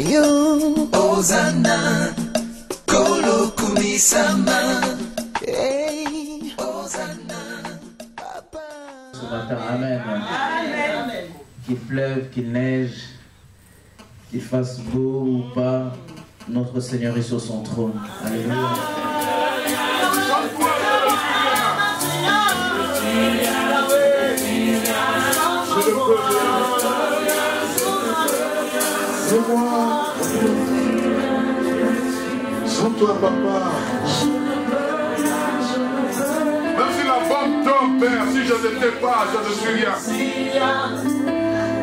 You Hosanna, Kolo Kumisama. Hey, Hosanna, Papa. Ce matin, amen. Amen. Qu'il pleuve, qu'il neige, qu'il fasse beau ou pas, notre Seigneur est sur son trône. Alléluia. Sans toi, papa. Même si la bombe tombe, Père, si je n'étais pas, je ne suis rien.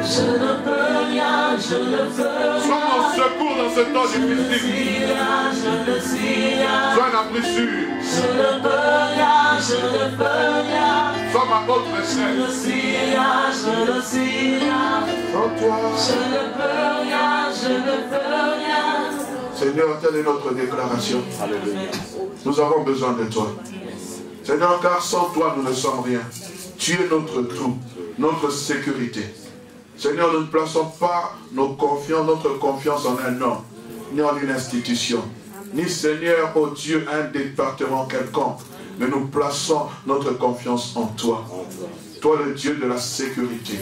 Je ne peux rien, je ne peux rien. Sois mon secours dans ce temps difficile. Je ne suis rien. Sois un abri sûr. Je ne peux rien, je ne peux rien. Sois ma haute Je recette. ne suis rien, je ne suis rien. Sans toi. Je ne peux rien, je ne peux rien. Seigneur, telle est notre déclaration. Alléluia. Nous avons besoin de toi. Seigneur, car sans toi, nous ne sommes rien. Tu es notre tout, notre sécurité. Seigneur, nous ne plaçons pas notre confiance en un homme, ni en une institution, ni Seigneur, oh Dieu, un département quelconque, mais nous plaçons notre confiance en toi. Toi, le Dieu de la sécurité,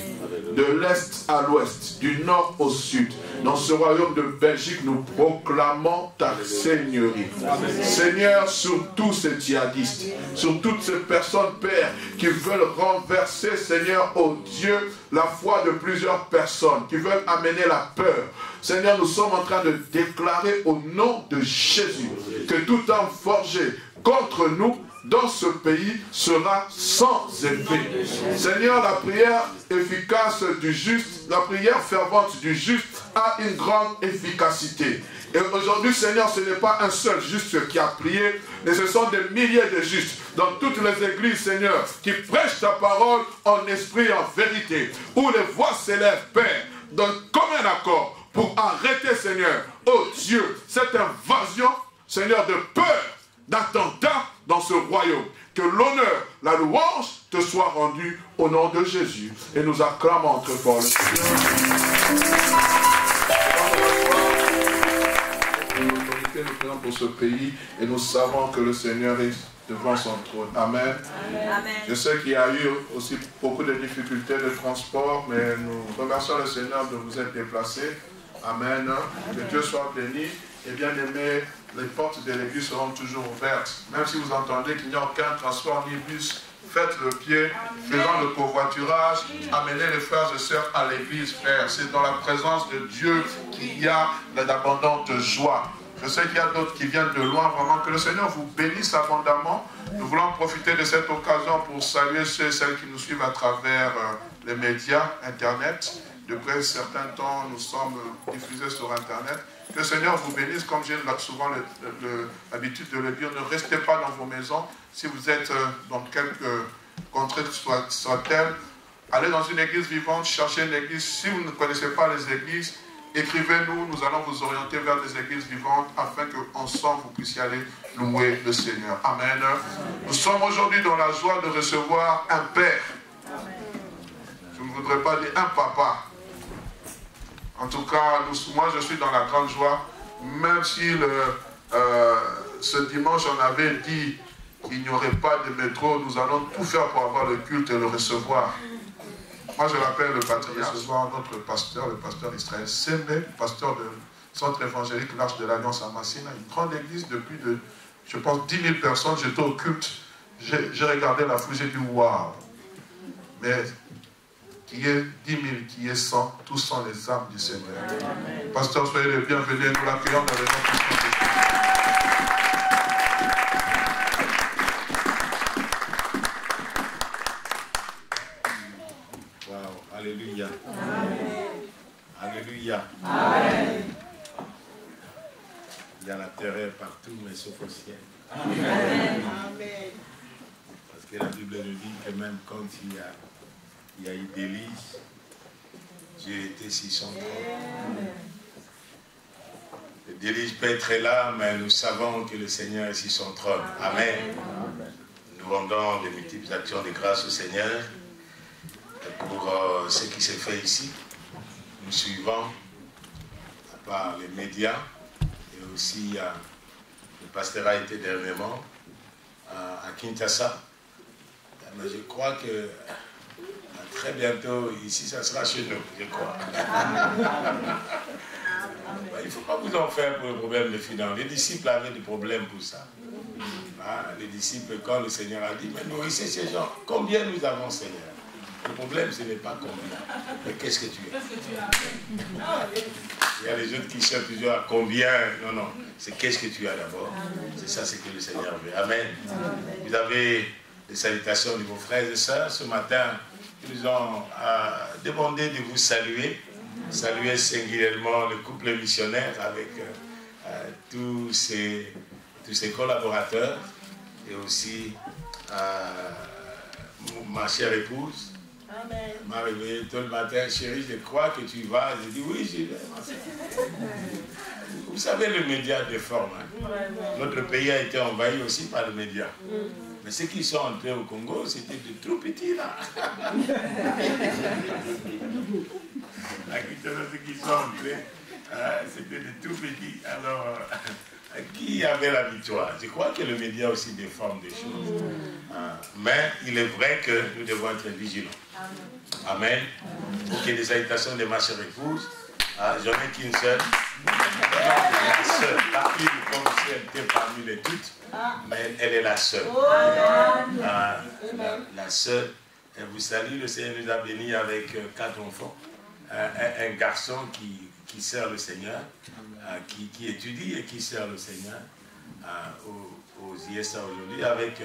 de l'est à l'ouest, du nord au sud. Dans ce royaume de Belgique, nous proclamons ta seigneurie. Seigneur, sur tous ces djihadistes, sur toutes ces personnes, Père, qui veulent renverser, Seigneur, oh Dieu, la foi de plusieurs personnes, qui veulent amener la peur. Seigneur, nous sommes en train de déclarer au nom de Jésus que tout homme forgé contre nous dans ce pays sera sans effet. Seigneur, la prière efficace du juste, la prière fervente du juste a une grande efficacité. Et aujourd'hui, Seigneur, ce n'est pas un seul juste qui a prié, mais ce sont des milliers de justes dans toutes les églises, Seigneur, qui prêchent ta parole en esprit et en vérité, où les voix s'élèvent, Père, d'un commun accord pour arrêter, Seigneur, oh Dieu, cette invasion, Seigneur, de peur, d'attentat dans ce royaume. Que l'honneur, la louange te soit rendue au nom de Jésus. Et nous acclamons très fort le Seigneur. Nous prions pour ce pays et nous savons que le Seigneur est devant son trône. Amen. Amen. Je sais qu'il y a eu aussi beaucoup de difficultés de transport, mais nous remercions le Seigneur de vous être déplacés. Amen. Que Dieu soit béni. Et bien aimé, les portes de l'église seront toujours ouvertes. Même si vous entendez qu'il n'y a aucun transport ni bus, faites le pied, faisons le covoiturage, amenez les frères et sœurs à l'église, frère. C'est dans la présence de Dieu qu'il y a d'abondante joie. Je sais qu'il y a d'autres qui viennent de loin, vraiment que le Seigneur vous bénisse abondamment. Nous voulons profiter de cette occasion pour saluer ceux et celles qui nous suivent à travers les médias, Internet. Depuis un certain temps, nous sommes diffusés sur Internet. Que le Seigneur vous bénisse, comme j'ai souvent l'habitude de le dire. Ne restez pas dans vos maisons. Si vous êtes dans quelques contrées soit-elles, allez dans une église vivante, cherchez une église. Si vous ne connaissez pas les églises, écrivez-nous, nous allons vous orienter vers des églises vivantes afin qu'ensemble vous puissiez aller louer le Seigneur. Amen. Nous sommes aujourd'hui dans la joie de recevoir un Père. Je ne voudrais pas dire un papa. En tout cas, moi je suis dans la grande joie, même si ce dimanche on avait dit qu'il n'y aurait pas de métro, nous allons tout faire pour avoir le culte et le recevoir. Moi je l'appelle le patriarche, notre pasteur, le pasteur Israël Sembe, pasteur du centre évangélique L'Arche de l'Alliance à Massina, une grande église de plus de, je pense, 10 000 personnes. J'étais au culte, j'ai regardé la foule, j'ai dit waouh. Mais qui est 10 000, qui est 100, tous sont les âmes du Seigneur. Amen. Pasteur, soyez les bienvenus, nous l'accueillons dans les noms de Christ. Wow, alléluia. Amen. Alléluia. Amen. Il y a la terreur partout, mais sauf au ciel. Amen. Parce que la Bible nous dit que même quand il y a eu délice, Dieu était sur son trône. Le délice peut être là, mais nous savons que le Seigneur est sur son trône. Amen. Nous rendons de multiples actions de grâce au Seigneur pour ce qui s'est fait ici. Nous suivons par les médias et aussi le pasteur a été dernièrement à Kinshasa. Mais je crois que très bientôt, ici, ça sera chez nous, je crois. Il ne faut pas vous en faire pour le problème de finances. Les disciples avaient des problèmes pour ça. Les disciples, quand le Seigneur a dit, mais nourrissez ces gens, combien nous avons, Seigneur? Le problème, ce n'est pas combien, mais qu'est-ce que tu as? Il y a les autres qui cherchent toujours à combien. Non, non, c'est qu'est-ce que tu as d'abord. C'est ça, c'est que le Seigneur veut. Amen. Vous avez des salutations de vos frères et sœurs. Ce matin, ils nous ont demandé de vous saluer. Saluer singulièrement le couple missionnaire avec tous ses collaborateurs et aussi ma chère épouse. Amen. M'a réveillé tôt le matin, chérie, je crois que tu vas. J'ai dit oui, j'y vais. Vous savez, le média déforme. Hein? Notre pays a été envahi aussi par le média. Mais ceux qui sont entrés au Congo, c'était de tout petits là. Ceux qui sont entrés, c'était de tout petits. Alors, qui avait la victoire? Je crois que le média aussi déforme des choses. Mais il est vrai que nous devons être vigilants. Amen. Pour qu'il y ait des salutations de ma chère épouse. J'en ai qu'une seule. La seule. La une, comme si elle était parmi les toutes. Mais elle est la seule. La seule. Elle vous salue. Le Seigneur nous a bénis avec 4 enfants. Un garçon qui sert le Seigneur, qui étudie et qui sert le Seigneur aux ISA aujourd'hui, avec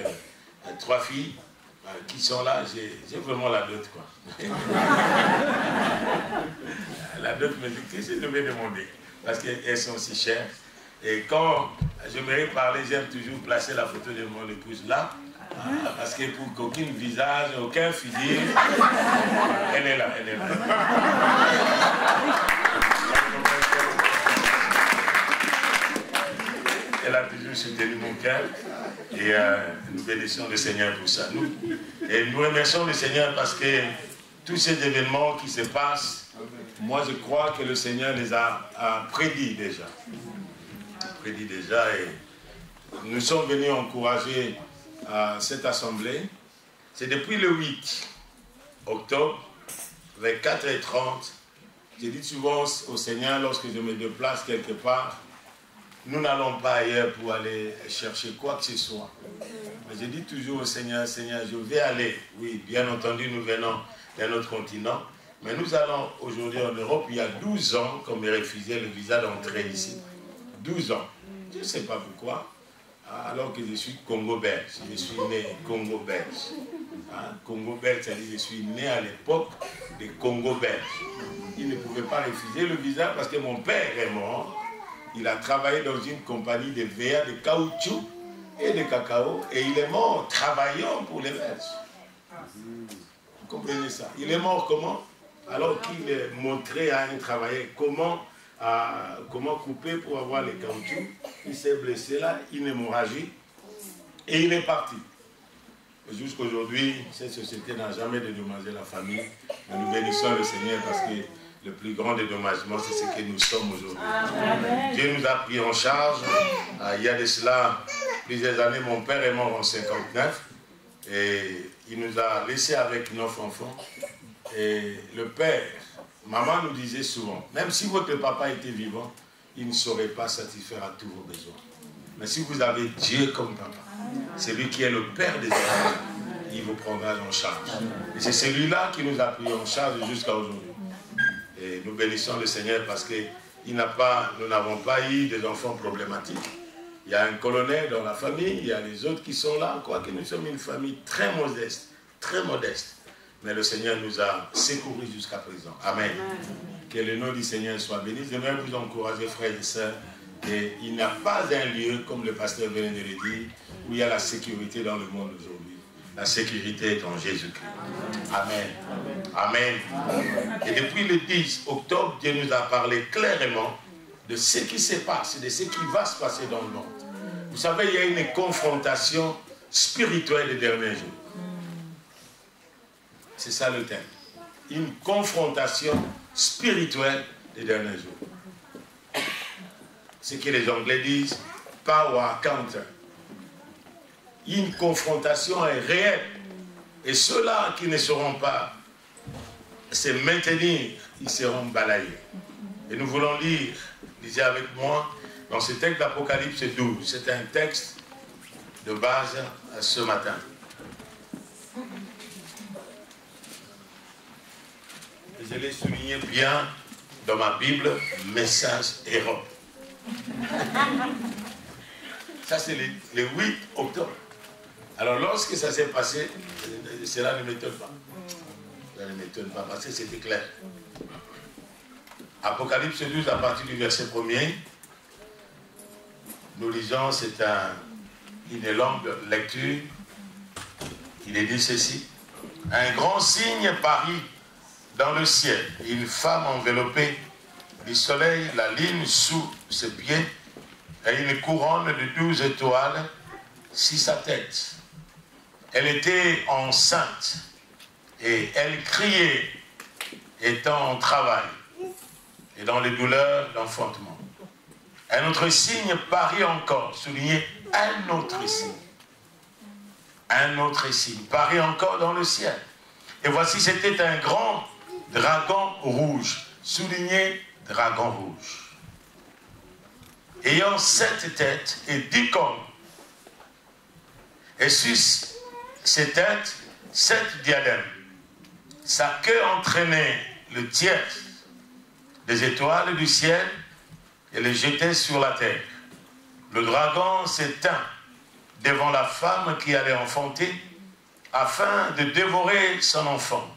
3 filles qui sont là. J'ai vraiment la dot, quoi. La dot me dit, qu'est-ce que je vais demander? Parce qu'elles sont si chères. Et quand je me parler, j'aime toujours placer la photo de mon épouse là. Parce que pour qu'aucun visage, aucun figure, elle est là, elle est là. Elle a toujours soutenu mon cœur et nous bénissons le Seigneur pour ça. Et nous remercions le Seigneur parce que tous ces événements qui se passent, moi je crois que le Seigneur les a prédits déjà. Prédits déjà et nous sommes venus encourager cette assemblée. C'est depuis le 8 octobre, vers 4h30. Je dis souvent au Seigneur, lorsque je me déplace quelque part, nous n'allons pas ailleurs pour aller chercher quoi que ce soit. Mais je dis toujours au Seigneur, Seigneur, je vais aller. Oui, bien entendu, nous venons d'un autre continent. Mais nous allons aujourd'hui en Europe. Il y a 12 ans qu'on me refusait le visa d'entrée ici. 12 ans. Je ne sais pas pourquoi. Alors que je suis Congo-Belge. Je suis né Congo-Belge. Congo-Belge, c'est-à-dire que je suis né à l'époque des Congo-Belges. Il ne pouvait pas refuser le visa parce que mon père est mort. Il a travaillé dans une compagnie de VA, de caoutchouc et de cacao. Et il est mort travaillant pour les Belges. Vous comprenez ça? Il est mort comment? Alors qu'il montrait à un travailleur comment couper pour avoir les caoutchoucs. Il s'est blessé là, une hémorragie. Et il est parti. Jusqu'aujourd'hui, cette société n'a jamais dédommagé la famille. Mais nous bénissons le Seigneur parce que le plus grand dédommagement, c'est ce que nous sommes aujourd'hui. Dieu nous a pris en charge. Il y a de cela plusieurs années, mon père est mort en 59. Et il nous a laissés avec 9 enfants. Et le père, maman nous disait souvent, même si votre papa était vivant, il ne saurait pas satisfaire à tous vos besoins. Mais si vous avez Dieu comme papa, c'est lui qui est le Père des enfants, il vous prendra en charge. Et c'est celui-là qui nous a pris en charge jusqu'à aujourd'hui. Et nous bénissons le Seigneur parce que nous n'avons pas eu des enfants problématiques. Il y a un colonel dans la famille, il y a les autres qui sont là, quoique nous sommes une famille très modeste, très modeste. Mais le Seigneur nous a secourus jusqu'à présent. Amen. Que le nom du Seigneur soit béni. J'aimerais vous encourager, frères et sœurs, qu'il n'y a pas un lieu, comme le pasteur venait de le dire, où il y a la sécurité dans le monde aujourd'hui. La sécurité est en Jésus-Christ. Amen. Amen. Et depuis le 10 octobre, Dieu nous a parlé clairement de ce qui se passe, de ce qui va se passer dans le monde. Vous savez, il y a une confrontation spirituelle des derniers jours. C'est ça le thème. Une confrontation spirituelle des derniers jours. ce que les Anglais disent power counter. Une confrontation est réelle. Et ceux-là qui ne sauront pas se maintenir, ils seront balayés. Et nous voulons lire, lisez avec moi, dans ce texte d'Apocalypse 12. C'est un texte de base ce matin. Je l'ai souligné bien dans ma Bible, message héros. Ça, c'est le 8 octobre. Alors, lorsque ça s'est passé, cela ne m'étonne pas. Cela ne m'étonne pas, parce que c'était clair. Apocalypse 12, à partir du verset 1er, nous lisons, c'est une longue lecture. Il est dit ceci. Un grand signe parut dans le ciel, une femme enveloppée du soleil, la lune sous ses pieds, et une couronne de 12 étoiles sur sa tête. Elle était enceinte et elle criait, étant en travail et dans les douleurs d'enfantement. Un autre signe parut encore, souligné un autre signe. Un autre signe parut encore dans le ciel. Et voici, c'était un grand dragon rouge, souligné dragon rouge, ayant 7 têtes et 10 cornes. Et sur ces têtes, 7 diadèmes. Sa queue entraînait le tiers des étoiles du ciel et les jetait sur la terre. Le dragon s'éteint devant la femme qui allait enfanter, afin de dévorer son enfant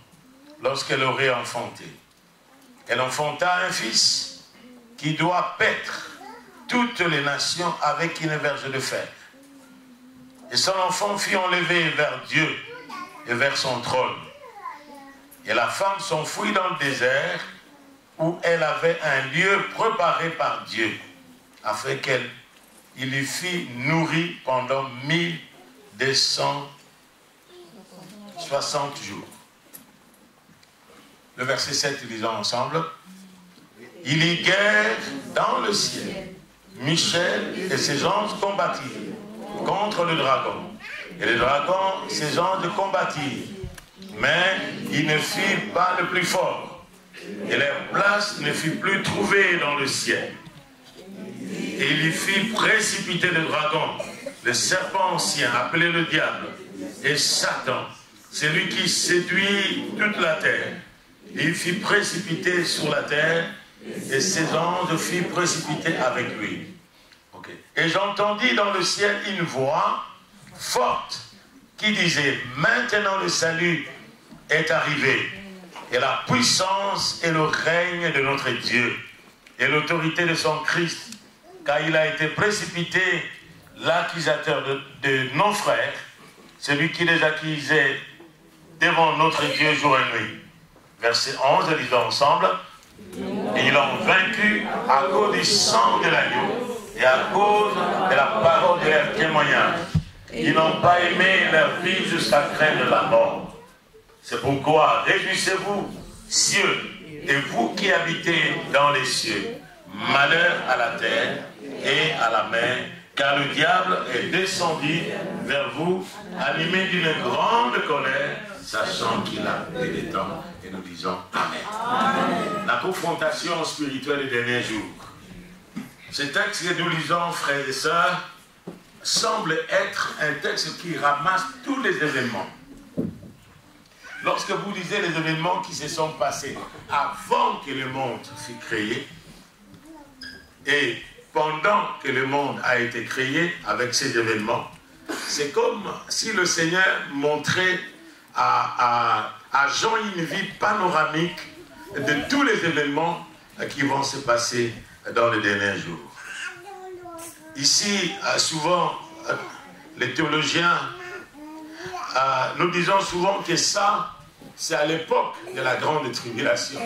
lorsqu'elle aurait enfanté. Elle enfanta un fils qui doit paître toutes les nations avec une verge de fer. Et son enfant fut enlevé vers Dieu et vers son trône. Et la femme s'enfuit dans le désert où elle avait un lieu préparé par Dieu, afin qu'il lui fît nourrir pendant 1260 jours. Le verset 7, lisons ensemble. Il y guerre dans le ciel. Michel et ses anges combattirent contre le dragon. Et le dragon, ses anges combattirent. Mais il ne fut pas le plus fort. Et leur place ne fut plus trouvée dans le ciel. Et il y fit précipiter le dragon, le serpent ancien, appelé le diable, et Satan, celui qui séduit toute la terre. Il fit précipiter sur la terre, et ses anges firent précipiter avec lui. Okay. Et j'entendis dans le ciel une voix forte qui disait, maintenant le salut est arrivé, et la puissance et le règne de notre Dieu, et l'autorité de son Christ, car il a été précipité l'accusateur de nos frères, celui qui les accusait devant notre Dieu jour et nuit. Verset 11, lisons ensemble. Et ils l'ont vaincu à cause du sang de l'agneau et à cause de la parole de leur témoignage. Ils n'ont pas aimé leur vie jusqu'à craindre la mort. C'est pourquoi réjouissez-vous, cieux, et vous qui habitez dans les cieux. Malheur à la terre et à la mer, car le diable est descendu vers vous, animé d'une grande colère, sachant qu'il a eu des temps. Et nous disons Amen. Amen. La confrontation spirituelle des derniers jours. Ce texte que nous lisons, frères et sœurs, semble être un texte qui ramasse tous les événements. Lorsque vous lisez les événements qui se sont passés avant que le monde fût créé, et pendant que le monde a été créé avec ces événements, c'est comme si le Seigneur montrait à Jean une vue panoramique de tous les événements qui vont se passer dans les derniers jours. Ici, souvent, les théologiens, nous disons souvent que ça, c'est à l'époque de la grande tribulation.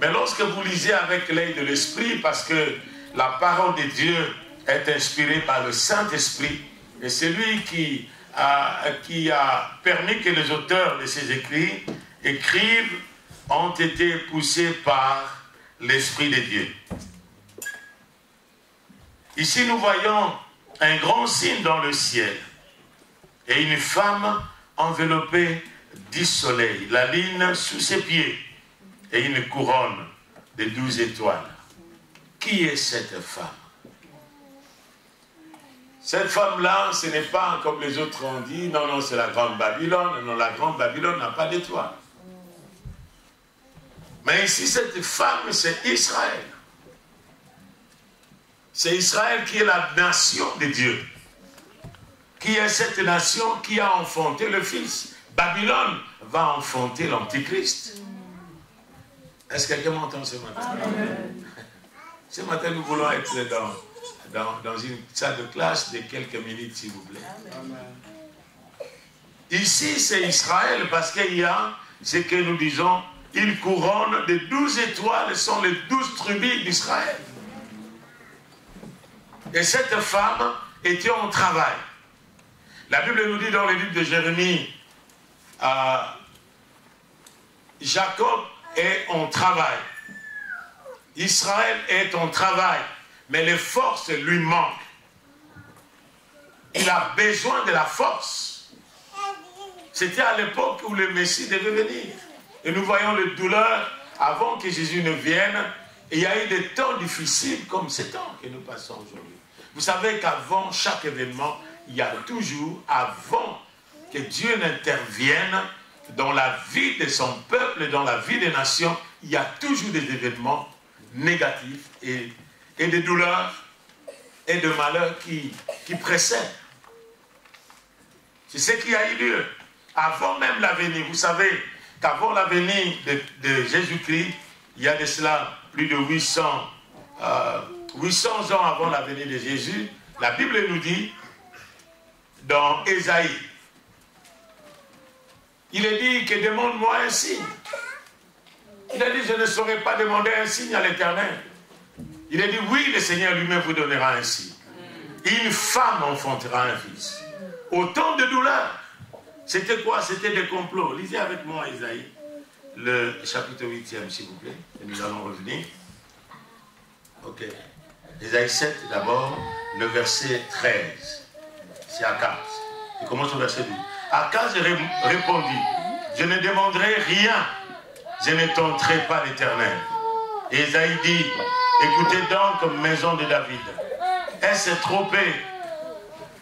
Mais lorsque vous lisez avec l'œil de l'esprit, parce que la parole de Dieu est inspirée par le Saint-Esprit, et c'est lui qui a permis que les auteurs de ces écrits écrivent, ont été poussés par l'Esprit de Dieu. Ici, nous voyons un grand signe dans le ciel et une femme enveloppée du soleil, la lune sous ses pieds et une couronne de 12 étoiles. Qui est cette femme? Cette femme-là, ce n'est pas comme les autres ont dit, non, non, c'est la grande Babylone. Non, la grande Babylone n'a pas d'étoiles. Mais ici, cette femme, c'est Israël. C'est Israël qui est la nation de Dieu. Qui est cette nation qui a enfanté le Fils. Babylone va enfanter l'Antichrist. Est-ce que quelqu'un m'entend ce matin? Amen. Ce matin, nous voulons être dans une salle de classe de quelques minutes, s'il vous plaît. Amen. Ici, c'est Israël parce qu'il y a ce que nous disons, une couronne de 12 étoiles sont les 12 tribus d'Israël. Et cette femme était en travail. La Bible nous dit dans le livre de Jérémie, Jacob est en travail. Israël est en travail, mais les forces lui manquent. Il a besoin de la force. C'était à l'époque où le Messie devait venir. Et nous voyons les douleurs avant que Jésus ne vienne. Et il y a eu des temps difficiles comme ces temps que nous passons aujourd'hui. Vous savez qu'avant chaque événement, il y a toujours, avant que Dieu n'intervienne dans la vie de son peuple et dans la vie des nations, il y a toujours des événements négatifs et des douleurs et de malheurs qui précèdent. C'est ce qui a eu lieu. Avant même la venue, vous savez qu'avant la venue de Jésus-Christ, il y a de cela plus de 800 ans avant la venue de Jésus, la Bible nous dit, dans Ésaïe, il est dit que demande-moi un signe. Il a dit, je ne saurais pas demander un signe à l'Éternel. Il a dit, oui, le Seigneur lui-même vous donnera un signe. Une femme enfantera un fils. Autant de douleurs. C'était quoi? C'était des complots. Lisez avec moi Ésaïe, le chapitre 8e, s'il vous plaît. Et nous allons revenir. Ok. Ésaïe 7, d'abord, le verset 13. C'est Akaz. Il commence au verset 12. Akaz répondit, je ne demanderai rien, je ne tenterai pas l'Éternel. Et Ésaïe dit, écoutez donc, maison de David, est-ce trop peu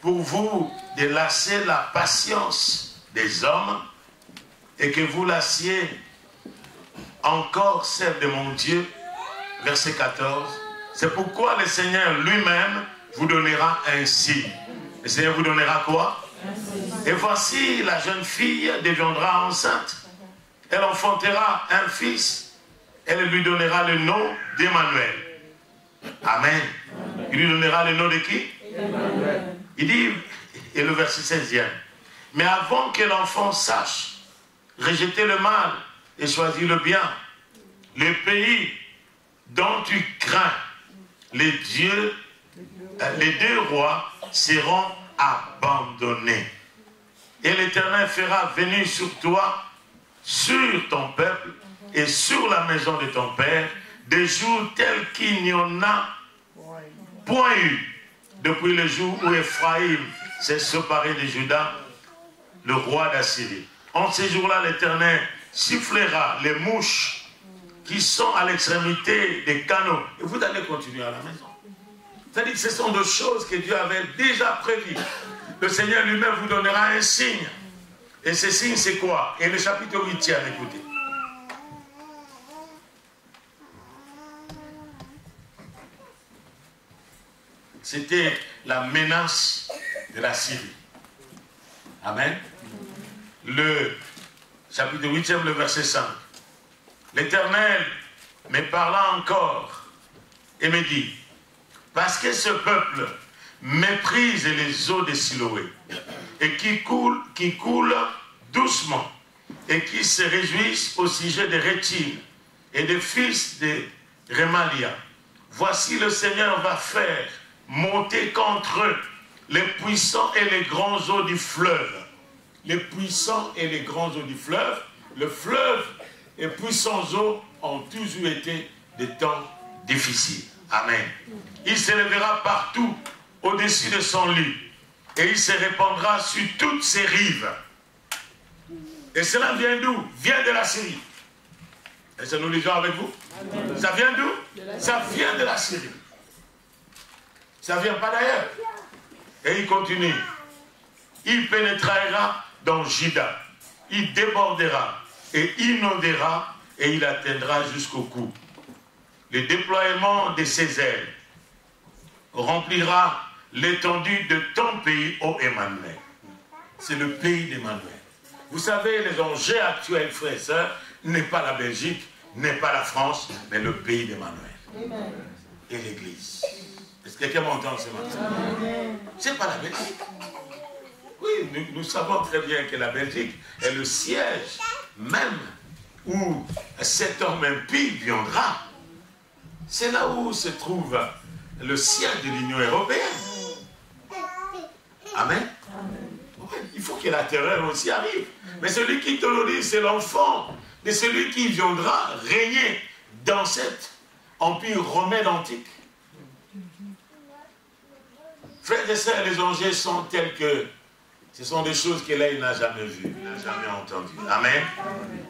pour vous de lasser la patience des hommes et que vous lassiez encore celle de mon Dieu? Verset 14. C'est pourquoi le Seigneur lui-même vous donnera un signe. Le Seigneur vous donnera quoi? Et voici, la jeune fille deviendra enceinte. Elle enfantera un fils. Elle lui donnera le nom d'Emmanuel. Amen. Il lui donnera le nom de qui? Emmanuel. Il dit, et le verset 16e, mais avant que l'enfant sache rejeter le mal et choisir le bien, le pays dont tu crains, les deux rois seront abandonnés. Et l'Éternel fera venir sur toi, sur ton peuple et sur la maison de ton père, des jours tels qu'il n'y en a point eu depuis le jour où Ephraïm s'est séparé de Juda, le roi d'Assyrie. En ces jours-là, l'Éternel sifflera les mouches qui sont à l'extrémité des canaux. Et vous allez continuer à la maison. C'est-à-dire que ce sont des choses que Dieu avait déjà prévues. Le Seigneur lui-même vous donnera un signe. Et ce signe, c'est quoi? Et le chapitre 8e, écoutez. C'était la menace de la Syrie. Amen. Le chapitre 8e, le verset 5. L'Éternel me parla encore et me dit, parce que ce peuple méprise les eaux de Siloé et qui coule doucement et qui se réjouissent au sujet des Rétines et des fils de Rémalia. Voici le Seigneur va faire monter contre eux les puissants et les grands eaux du fleuve. Les puissants et les grands eaux du fleuve. Le fleuve et puissants eaux ont toujours été des temps difficiles. Amen. Il s'élèvera partout au-dessus de son lit et il se répandra sur toutes ses rives. Et cela vient d'où? Vient de la Syrie. Est-ce que nous lisons avec vous? Amen. Ça vient d'où? Ça vient de la Syrie. Ça ne vient pas d'ailleurs. Et il continue. Il pénétrera dans Juda. Il débordera et inondera et il atteindra jusqu'au cou. Le déploiement de ses ailes remplira l'étendue de ton pays, ô Emmanuel. C'est le pays d'Emmanuel. Vous savez, les enjeux actuels, frères et sœurs, n'est pas la Belgique, n'est pas la France, mais le pays d'Emmanuel. Et l'Église. Est-ce que quelqu'un m'entend ce matin? Ce n'est pas la Belgique. Oui, nous savons très bien que la Belgique est le siège même où cet homme impie viendra. C'est là où se trouve le siège de l'Union européenne. Amen. Oui, il faut que la terreur aussi arrive. Mais celui qui terrorise, c'est l'enfant de celui qui viendra régner dans cet empire romain antique. Frères et sœurs, les enjeux sont tels que ce sont des choses que là, il n'a jamais vues, il n'a jamais entendues. Amen.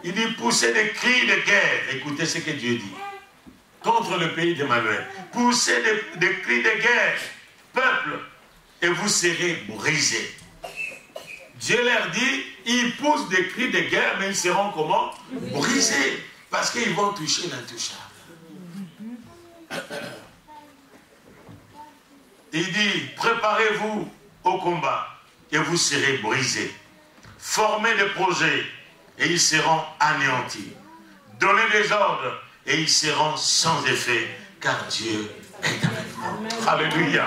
Il dit pousser des cris de guerre. Écoutez ce que Dieu dit. Contre le pays d'Emmanuel. Poussez des cris de guerre, peuple, et vous serez brisés. Dieu leur dit, ils poussent des cris de guerre, mais ils seront comment? Brisés. Parce qu'ils vont toucher l'intouchable. Il dit, préparez-vous au combat et vous serez brisés. Formez des projets et ils seront anéantis. Donnez des ordres et ils seront sans effet, car Dieu est avec vous. Alléluia.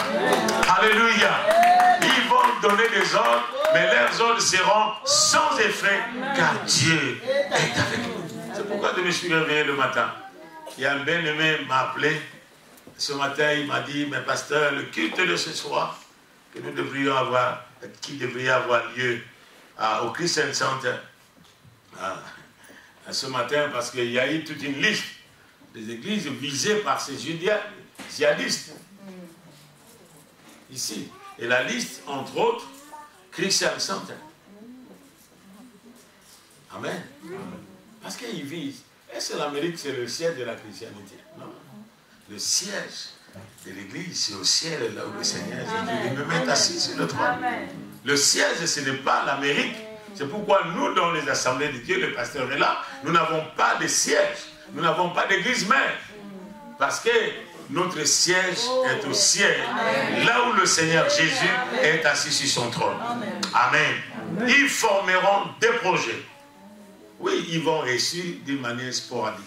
Alléluia. Ils vont donner des ordres, mais leurs ordres seront sans effet, car Dieu est avec nous. C'est pourquoi je me suis réveillé le matin. Il y a un bien-aimé m'a appelé. Ce matin, il m'a dit, mais pasteur, le culte de ce soir, que nous devrions avoir, qui devrait avoir lieu au Christian Center, ce matin, parce qu'il y a eu toute une liste des églises visées par ces djihadistes. Ici. Et la liste, entre autres, Christian Center. Amen. Parce qu'ils visent. Est-ce que l'Amérique, c'est le siège de la chrétienté? Non. Le siège de l'église, c'est au ciel, là où le Seigneur Jésus me met assis sur le trône. Le siège, ce n'est pas l'Amérique. C'est pourquoi nous, dans les assemblées de Dieu, le pasteur est là, nous n'avons pas de siège. Nous n'avons pas d'église mère. Parce que notre siège est au ciel, là où le Seigneur Jésus est assis sur son trône. Amen. Ils formeront des projets. Oui, ils vont réussir d'une manière sporadique.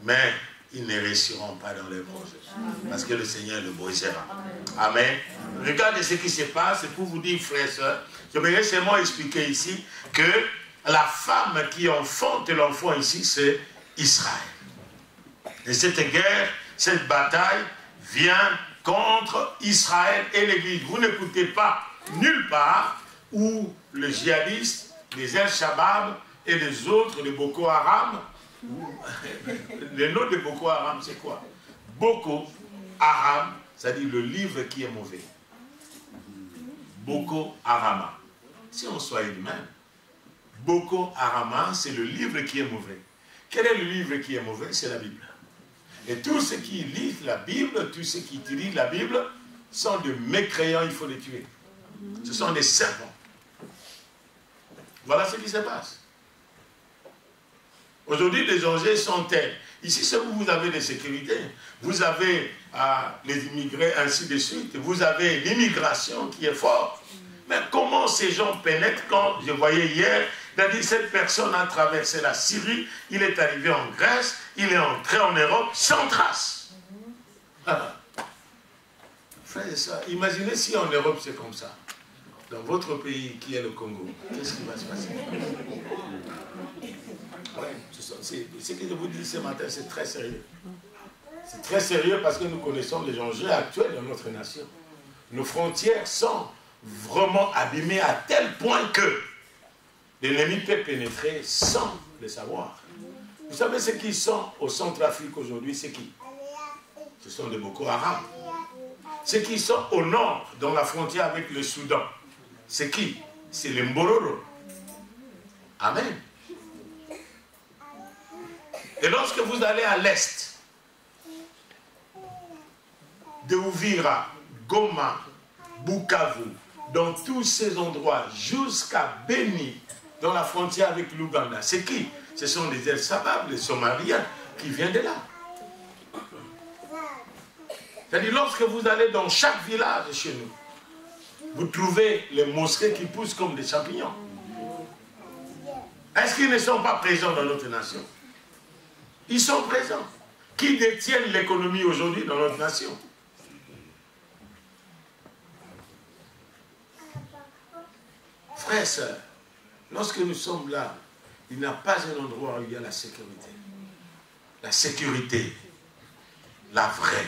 Mais ils ne réussiront pas dans les projets. Parce que le Seigneur le brisera. Amen. Regardez ce qui se passe. C'est pour vous dire, frères et sœurs, je voudrais seulement expliquer ici que la femme qui enfante l'enfant ici, c'est Israël. Et cette guerre, cette bataille vient contre Israël et l'Église. Vous n'écoutez pas nulle part où les djihadistes, les El-Shabaab et les autres, les Boko Haram. Le nom de Boko Haram, c'est quoi? Boko Haram, c'est-à-dire le livre qui est mauvais. Boko Haram. Si on soit humain, Boko Haram, c'est le livre qui est mauvais. Quel est le livre qui est mauvais? C'est la Bible. Et tous ceux qui lisent la Bible, tous ceux qui utilisent la Bible, sont de mécréants, il faut les tuer. Ce sont des serpents. Voilà ce qui se passe. Aujourd'hui, les enjeux sont tels. Ici, c'est où vous avez des sécurités. Vous avez les immigrés, ainsi de suite. Vous avez l'immigration qui est forte. Mais comment ces gens pénètrent? Quand je voyais hier, c'est-à-dire cette personne a traversé la Syrie, il est arrivé en Grèce, il est entré en Europe sans trace. Frères et sœurs, imaginez si en Europe c'est comme ça. Dans votre pays qui est le Congo, qu'est-ce qui va se passer? Ce que je vous dis ce matin, c'est très sérieux. C'est très sérieux parce que nous connaissons les enjeux actuels de notre nation. Nos frontières sont vraiment abîmées à tel point que l'ennemi peut pénétrer sans le savoir. Vous savez ceux qui sont au Centrafrique aujourd'hui, c'est qui? Ce sont des Boko Haram. Ceux qui sont au nord, dans la frontière avec le Soudan, c'est qui? C'est les Mbororo. Amen. Et lorsque vous allez à l'est, de Uvira, Goma, Bukavu, dans tous ces endroits, jusqu'à Beni, dans la frontière avec l'Ouganda, c'est qui? Ce sont les El Sabab, les Somaliens, qui viennent de là. C'est-à-dire, lorsque vous allez dans chaque village chez nous, vous trouvez les mosquées qui poussent comme des champignons. Est-ce qu'ils ne sont pas présents dans notre nation? Ils sont présents. Qui détiennent l'économie aujourd'hui dans notre nation? Frères et sœurs, lorsque nous sommes là, il n'y a pas un endroit où il y a la sécurité. La sécurité, la vraie,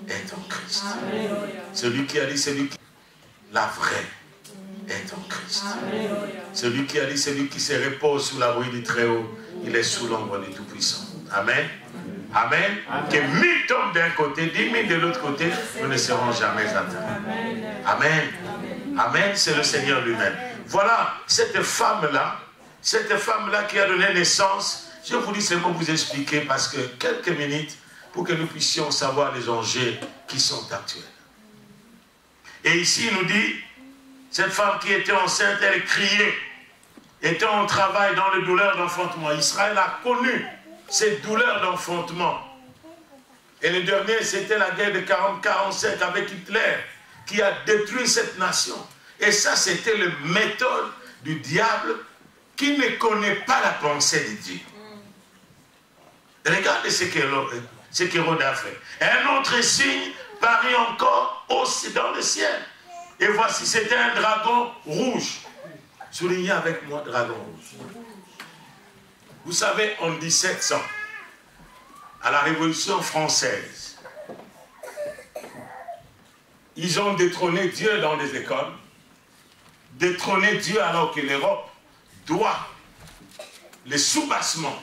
est en Christ. Celui qui a dit, la vraie est en Christ. Celui qui a dit, celui qui se repose sous l'abri du Très-Haut, il est sous l'ombre du Tout-Puissant. Amen. Amen. Que 1000 tombent d'un côté, 10 000 de l'autre côté, nous ne serons jamais atteints. Amen. Amen. C'est le Seigneur lui-même. Voilà cette femme-là qui a donné naissance. Je vous dis seulement vous expliquer parce que quelques minutes pour que nous puissions savoir les enjeux qui sont actuels. Et ici, il nous dit, cette femme qui était enceinte, elle criait, était en travail dans les douleurs d'enfantement. Israël a connu ces douleurs d'enfantement. Et le dernier, c'était la guerre de 40-45 avec Hitler, qui a détruit cette nation. Et ça, c'était la méthode du diable qui ne connaît pas la pensée de Dieu. Regardez ce qu'Hérode a fait. Un autre signe parut encore aussi dans le ciel. Et voici, c'était un dragon rouge. Soulignez avec moi, dragon rouge. Vous savez, en 1700, à la Révolution française, ils ont détrôné Dieu dans les écoles, détrôné Dieu alors que l'Europe doit le soubassement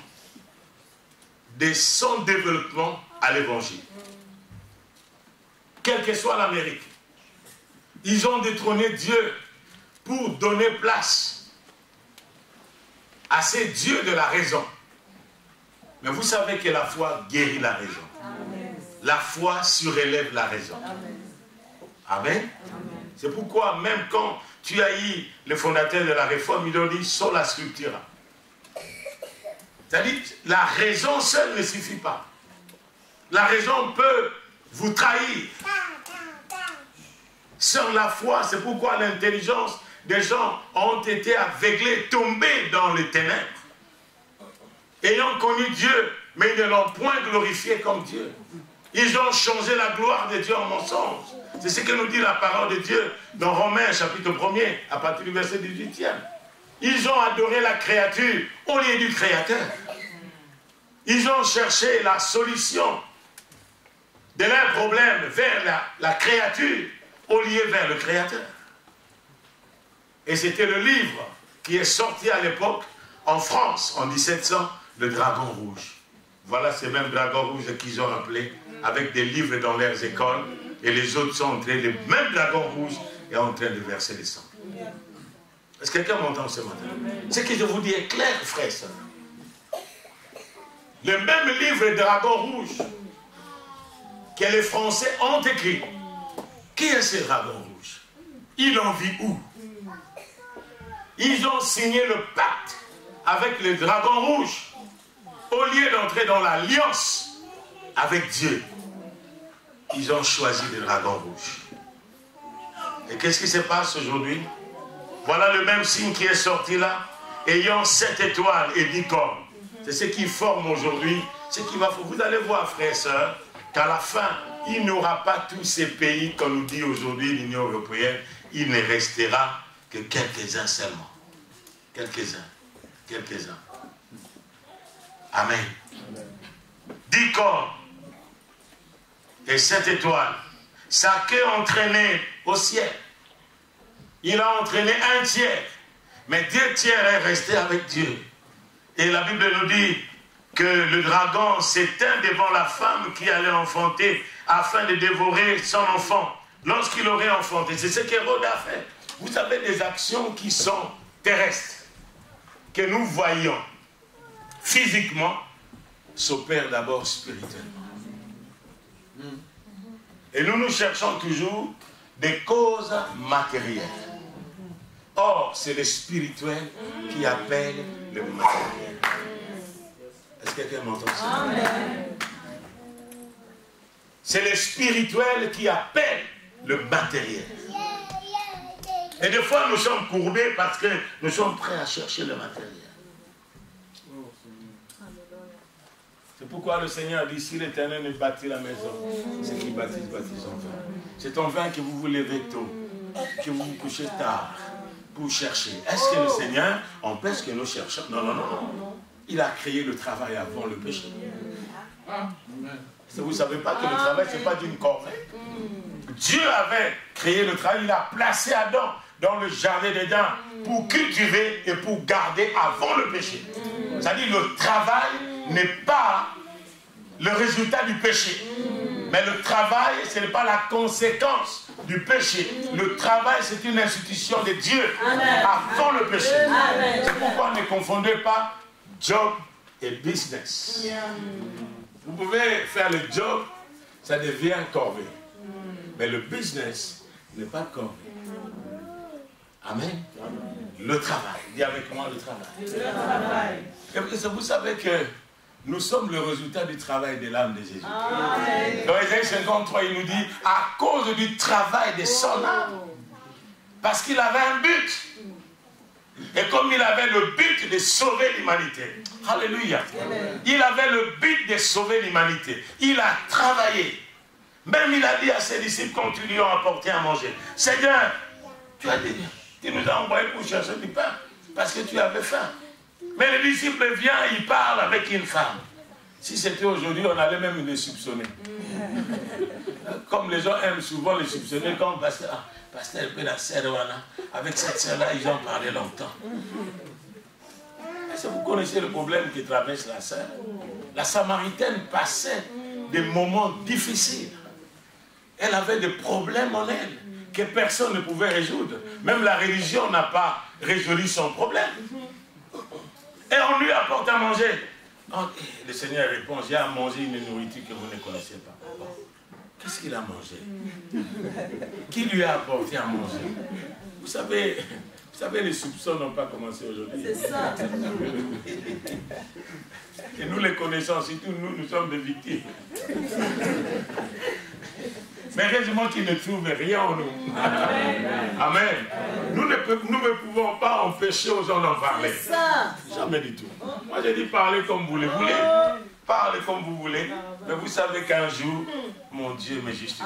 de son développement à l'évangile. Quelle que soit l'Amérique, ils ont détrôné Dieu pour donner place à ces dieux de la raison. Mais vous savez que la foi guérit la raison. Amen. La foi surélève la raison. Amen. Amen. C'est pourquoi même quand tu as eu le fondateur de la réforme, il a dit sola scriptura. C'est-à-dire, la raison seule ne suffit pas. La raison peut vous trahir. Sans la foi, c'est pourquoi l'intelligence des gens ont été aveuglés, tombés dans les ténèbres. Ayant connu Dieu, mais ils ne l'ont point glorifié comme Dieu. Ils ont changé la gloire de Dieu en mensonge. C'est ce que nous dit la parole de Dieu dans Romains chapitre 1er, à partir du verset 18e. Ils ont adoré la créature au lieu du Créateur. Ils ont cherché la solution de leurs problèmes vers la créature au lieu vers le Créateur. Et c'était le livre qui est sorti à l'époque en France, en 1700, le Dragon Rouge. Voilà ces mêmes dragons rouges qu'ils ont appelés, avec des livres dans leurs écoles, et les autres sont en train, le même dragon rouge est en train de verser le sang. Est-ce que quelqu'un m'entend ce matin? Ce que je vous dis est clair, frères et sœurs. Le même livre Dragon Rouge que les Français ont écrit. Qui est ce dragon rouge? Il en vit où? Ils ont signé le pacte avec le dragon rouge au lieu d'entrer dans l'alliance avec Dieu. Ils ont choisi le dragon rouge. Et qu'est-ce qui se passe aujourd'hui? Voilà le même signe qui est sorti là, ayant 7 étoiles et 10 cornes. C'est ce qui forme aujourd'hui, ce qui va. Vous allez voir, frères et sœurs, qu'à la fin, il n'y aura pas tous ces pays, comme nous dit aujourd'hui l'Union européenne, il ne restera que quelques-uns seulement. Quelques-uns. Quelques-uns. Amen. 10 cornes et 7 étoiles. Sa queue entraînée au ciel. Il a entraîné un tiers. Mais 2 tiers est resté avec Dieu. Et la Bible nous dit que le dragon s'éteint devant la femme qui allait enfanter afin de dévorer son enfant lorsqu'il aurait enfanté. C'est ce qu'Hérode a fait. Vous savez, des actions qui sont terrestres, que nous voyons physiquement, s'opèrent d'abord spirituellement. Et nous cherchons toujours des causes matérielles. Or, c'est le spirituel qui appelle le matériel. Est-ce que quelqu'un m'entend ça? C'est le spirituel qui appelle le matériel. Et des fois, nous sommes courbés parce que nous sommes prêts à chercher le matériel. C'est pourquoi le Seigneur dit, si l'Éternel ne bâtit la maison, c'est qu'il bâtit en vain. C'est en vain que vous vous levez tôt, que vous vous couchez tard, pour chercher. Est-ce que le Seigneur empêche que nous cherchions? Non, non, non. Il a créé le travail avant le péché. Vous ne savez pas que le travail, ce n'est pas d'une corvée. Dieu avait créé le travail, il a placé Adam dans le jardin d'Éden pour cultiver et pour garder avant le péché. C'est-à-dire le travail n'est pas le résultat du péché. Mais le travail, ce n'est pas la conséquence du péché. Le travail, c'est une institution de Dieu avant le péché. C'est pourquoi ne confondez pas job et business. Vous pouvez faire le job, ça devient corvée. Mais le business n'est pas corvée. Amen. Le travail. Dis avec moi le travail. Le travail. Et vous savez que nous sommes le résultat du travail de l'âme de Jésus. Dans Ésaïe 53, il nous dit, à cause du travail de son âme, parce qu'il avait un but. Et comme il avait le but de sauver l'humanité, alléluia, il avait le but de sauver l'humanité. Il a travaillé. Même il a dit à ses disciples quand ils lui ont apporté à manger, Seigneur, tu nous as envoyé pour chercher du pain, parce que tu avais faim. Mais le disciple vient, il parle avec une femme. Si c'était aujourd'hui, on allait même les soupçonner. Comme les gens aiment souvent les soupçonner, comme pasteur Pénacerwana, avec cette sœur-là, ils ont parlé longtemps. Est-ce que vous connaissez le problème qui traverse la sœur? La Samaritaine passait des moments difficiles. Elle avait des problèmes en elle que personne ne pouvait résoudre. Même la religion n'a pas résolu son problème. Et on lui apporte à manger. Le Seigneur répond, j'ai à manger une nourriture que vous ne connaissez pas. Qu'est-ce qu'il a mangé? Qui lui a apporté à manger? Vous savez, les soupçons n'ont pas commencé aujourd'hui. C'est ça. Et nous les connaissons, surtout nous sommes des victimes. Mais heureusement qu'ils ne trouvent rien en nous. Amen. Nous ne pouvons pas empêcher aux gens d'en parler. Jamais du tout. Moi je dis parlez comme vous le voulez. Parlez comme vous voulez. Mais vous savez qu'un jour, mon Dieu me justifie.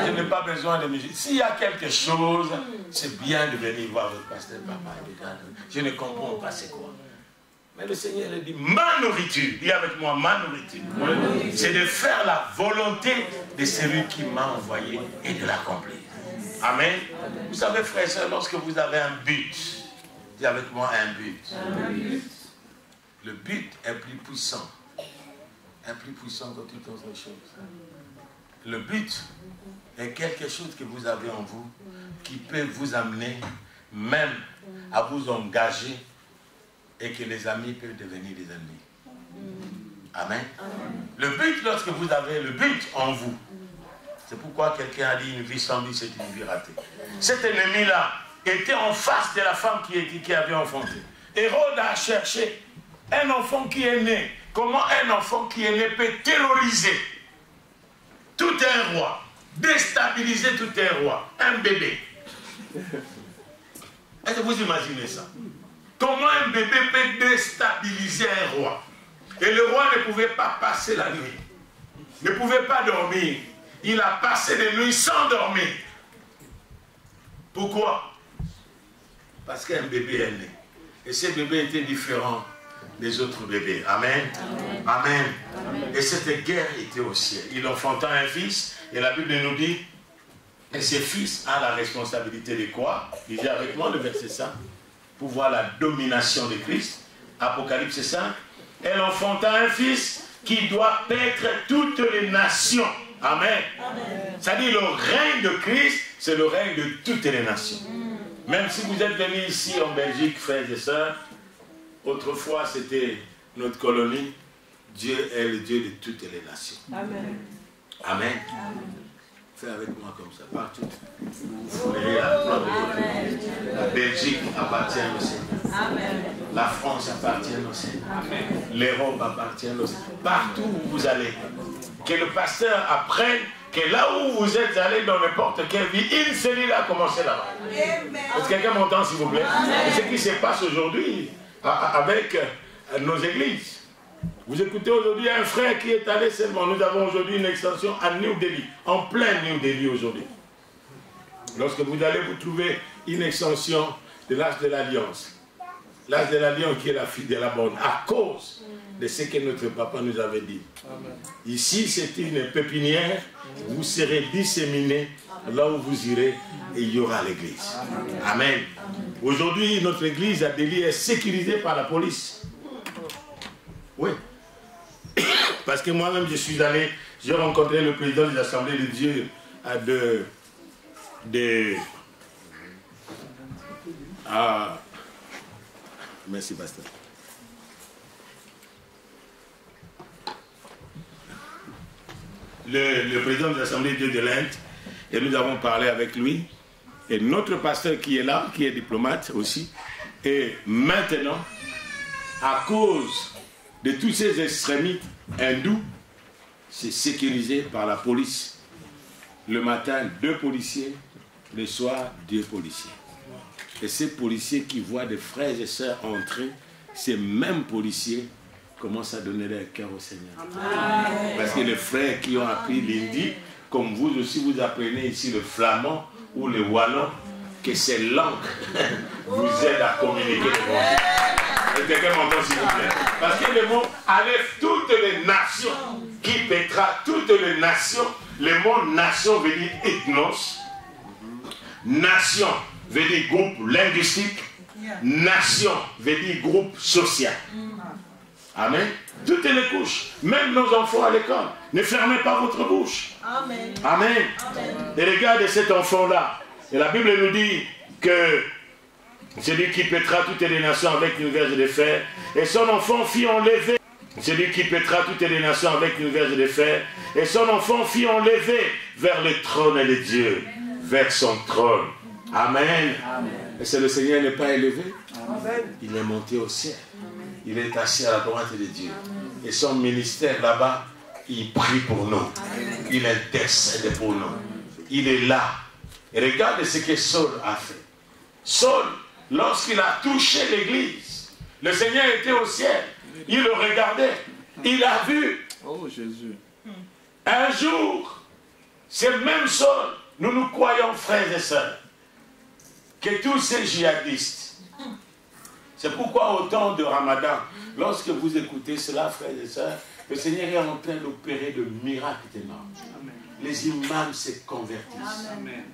Je n'ai pas besoin de me justifier. S'il y a quelque chose, c'est bien de venir voir votre pasteur papa. Je ne comprends pas c'est quoi. Mais le Seigneur a dit, ma nourriture, dis avec moi, ma nourriture, c'est de faire la volonté de celui qui m'a envoyé et de l'accomplir. Amen. Vous savez, frères et sœurs, lorsque vous avez un but, dis avec moi un but. Le but est plus puissant. Est plus puissant que toute autre chose. Le but est quelque chose que vous avez en vous qui peut vous amener même à vous engager et que les amis peuvent devenir des ennemis. Amen. Le but, lorsque vous avez le but en vous, c'est pourquoi quelqu'un a dit une vie sans but, c'est une vie ratée. Cet ennemi-là était en face de la femme qui avait enfanté. Hérode a cherché un enfant qui est né. Comment un enfant qui est né peut terroriser tout un roi, déstabiliser tout un roi, un bébé. Est-ce que vous imaginez ça? Comment un bébé peut déstabiliser un roi? Et le roi ne pouvait pas passer la nuit. Ne pouvait pas dormir. Il a passé des nuits sans dormir. Pourquoi? Parce qu'un bébé est né. Et ce bébé était différent des autres bébés. Amen. Amen. Amen. Et cette guerre était au ciel. Il enfanta un fils. Et la Bible nous dit, et ce fils a la responsabilité de quoi? Lisez avec moi le verset 5. Pour voir la domination de Christ. Apocalypse 5. Elle enfanta un fils qui doit paître toutes les nations. Amen. C'est-à-dire le règne de Christ, c'est le règne de toutes les nations. Même si vous êtes venus ici en Belgique, frères et sœurs, autrefois c'était notre colonie, Dieu est le Dieu de toutes les nations. Amen. Amen. Fais avec moi comme ça, partout. La Belgique appartient au Seigneur. La France appartient au Seigneur. L'Europe appartient au Seigneur. Partout où vous allez, que le pasteur apprenne que là où vous êtes allé dans n'importe quelle vie, une cellule a commencé là-bas. Est-ce que quelqu'un m'entend, s'il vous plaît? C'est ce qui se passe aujourd'hui avec nos églises. Vous écoutez aujourd'hui un frère qui est allé seulement. Nous avons aujourd'hui une extension à New Delhi, en plein New Delhi aujourd'hui. Lorsque vous allez vous trouver une extension de l'Arche de l'Alliance. L'Arche de l'Alliance qui est la fille de la bonne, à cause de ce que notre papa nous avait dit. Amen. Ici, c'est une pépinière, vous serez disséminés là où vous irez et il y aura l'église. Amen. Aujourd'hui, notre église à Delhi est sécurisée par la police. Oui. Parce que moi-même, je suis allé, j'ai rencontré le président des Assemblées de Dieu merci, pasteur. Le président de l'Assemblée de Dieu de l'Inde, et nous avons parlé avec lui, et notre pasteur qui est là, qui est diplomate aussi, et maintenant, à cause de tous ces extrémistes hindous, c'est sécurisé par la police. Le matin, 2 policiers, le soir, 2 policiers. Et ces policiers qui voient des frères et sœurs entrer, ces mêmes policiers commencent à donner leur cœur au Seigneur. Amen. Parce que les frères qui ont appris l'hindi, comme vous aussi vous apprenez ici le flamand ou le wallon, que ces langues vous aident à communiquer. Quelqu'un m'entend s'il vous plaît? Parce que le mot enlève toutes les nations, qui pètera toutes les nations. Le mot nation veut dire ethnos. Nation veut dire groupe linguistique. Nation veut dire groupe social. Amen. Toutes les couches, même nos enfants à l'école, ne fermez pas votre bouche. Amen. Amen. Amen. Et regardez cet enfant-là. Et la Bible nous dit que celui qui pètera toutes les nations avec une verge de fer, et son enfant fit enlever. Celui qui pètera toutes les nations avec une verge de fer, et son enfant fit enlever vers le trône de Dieu, vers son trône. Amen. Amen. Et c'est le Seigneur n'est pas élevé. Amen. Il est monté au ciel. Il est assis à la droite de Dieu. Et son ministère là-bas, il prie pour nous. Il intercède pour nous. Il est là. Et regarde ce que Saul a fait. Saul, lorsqu'il a touché l'église, le Seigneur était au ciel. Il le regardait. Il a vu. Oh Jésus. Un jour, c'est même Saul, nous croyons, frères et sœurs, que tous ces djihadistes, c'est pourquoi au temps de Ramadan, lorsque vous écoutez cela, frères et sœurs, le Seigneur est en train d'opérer de miracles énormes. Les imams se convertissent. Amen.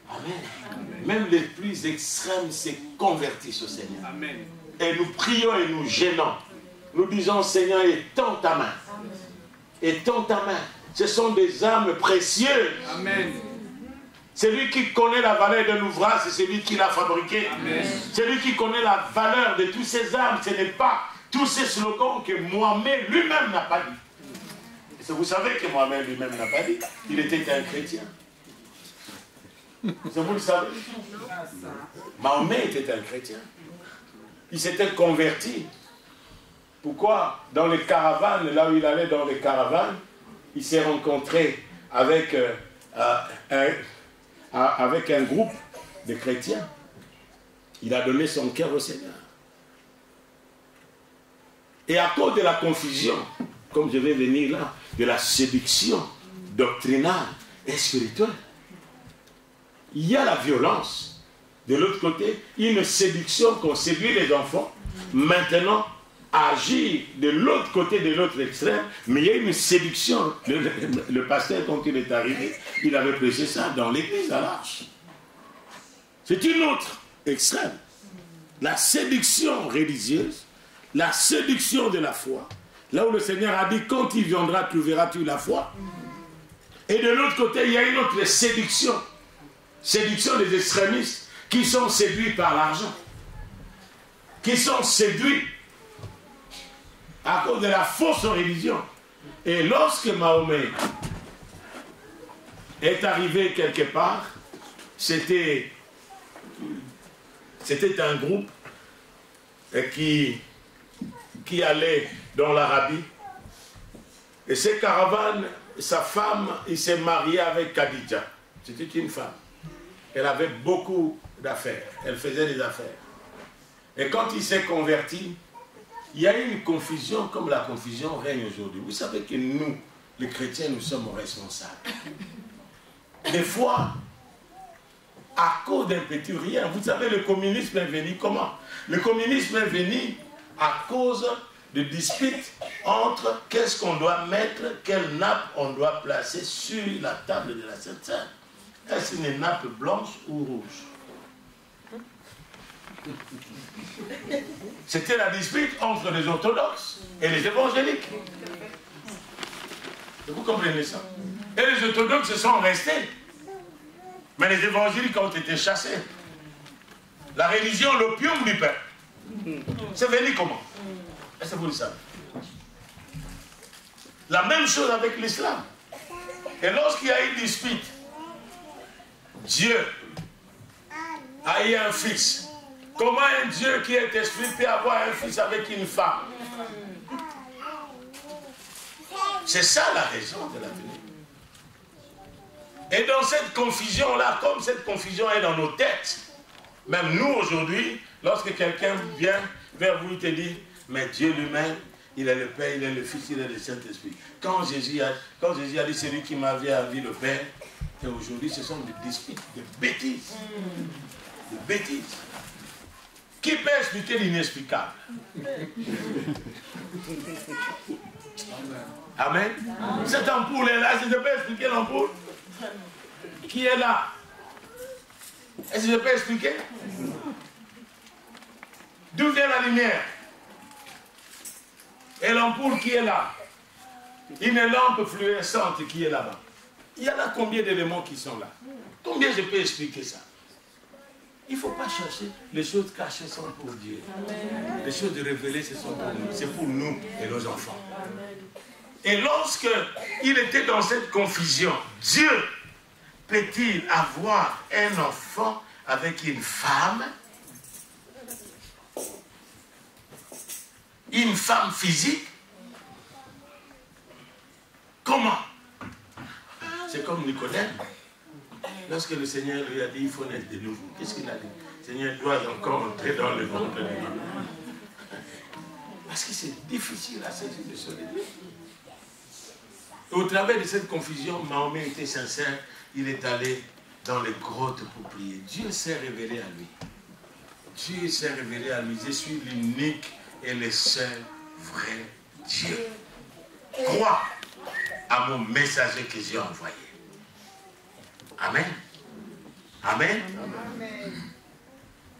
Amen. Même les plus extrêmes se convertissent au Seigneur. Amen. Et nous prions et nous gênons. Nous disons, Seigneur, étends ta main. Étends ta main. Ce sont des âmes précieuses. Amen. Celui qui connaît la valeur d'un ouvrage, c'est celui qui l'a fabriqué. Amen. Celui qui connaît la valeur de tous ces âmes, ce n'est pas tous ces slogans que Mohamed lui-même n'a pas dit. Et vous savez que Mohamed lui-même n'a pas dit. Il était un chrétien. Vous le savez. Mahomet était un chrétien. Il s'était converti. Pourquoi? Dans les caravanes, là où il allait dans les caravanes, il s'est rencontré avec un groupe de chrétiens. Il a donné son cœur au Seigneur. Et à cause de la confusion, comme je vais venir là, de la séduction doctrinale et spirituelle, il y a la violence. De l'autre côté, une séduction qu'on séduit les enfants. Maintenant, agir de l'autre côté, de l'autre extrême, mais il y a une séduction. Le pasteur, quand il est arrivé, il avait prêché ça dans l'église à l'Arche. C'est une autre extrême. La séduction religieuse, la séduction de la foi. Là où le Seigneur a dit, quand il viendra, tu verras-tu la foi. Et de l'autre côté, il y a une autre séduction. Séduction des extrémistes qui sont séduits par l'argent. Qui sont séduits à cause de la fausse religion. Et lorsque Mahomet est arrivé quelque part, c'était un groupe qui allait dans l'Arabie. Et ces caravanes, sa femme, il s'est marié avec Khadija. C'était une femme. Elle avait beaucoup d'affaires. Elle faisait des affaires. Et quand il s'est converti, il y a eu une confusion comme la confusion règne aujourd'hui. Vous savez que nous, les chrétiens, nous sommes responsables. Des fois, à cause d'un petit rien, vous savez, le communisme est venu comment? Le communisme est venu à cause de disputes entre qu'est-ce qu'on doit mettre, quelle nappe on doit placer sur la table de la Sainte Seine. Est-ce une nappe blanche ou rouge? C'était la dispute entre les orthodoxes et les évangéliques. Vous comprenez ça? Et les orthodoxes se sont restés. Mais les évangéliques ont été chassés. La religion, l'opium du peuple. C'est venu comment? Est-ce que vous le savez? La même chose avec l'islam. Et lorsqu'il y a une dispute, Dieu a eu un fils. Comment un Dieu qui est esprit peut avoir un fils avec une femme? C'est ça la raison de la venue. Et dans cette confusion-là, comme cette confusion est dans nos têtes, même nous aujourd'hui, lorsque quelqu'un vient vers vous, il te dit, mais Dieu lui-même, il est le Père, il est le Fils, il est le Saint-Esprit. Quand Jésus a dit, c'est lui qui m'avait envie le Père, et aujourd'hui, ce sont des disputes, des bêtises. Des bêtises. Qui peut expliquer l'inexplicable? Amen. Cette ampoule est là, est-ce que je peux expliquer l'ampoule? Qui est là? Est-ce que je peux expliquer? D'où vient la lumière? Et l'ampoule qui est là? Une lampe fluorescente qui est là-bas. Il y en a combien d'éléments qui sont là? Combien je peux expliquer ça? Il ne faut pas chercher. Les choses cachées sont pour Dieu. Amen. Les choses révélées, ce sont pour nous. C'est pour nous et nos enfants. Et lorsque il était dans cette confusion, Dieu peut-il avoir un enfant avec une femme? Une femme physique? Comment? C'est comme Nicodème. Lorsque le Seigneur lui a dit, il faut naître de nouveau. Qu'est-ce qu'il a dit? Le Seigneur doit encore entrer dans le ventre de Dieu. Parce que c'est difficile à saisir le sol de Dieu. Et au travers de cette confusion, Mahomet était sincère. Il est allé dans les grottes pour prier. Dieu s'est révélé à lui. Dieu s'est révélé à lui. Je suis l'unique et le seul vrai Dieu. Crois à mon messager que j'ai envoyé. Amen. Amen. Amen.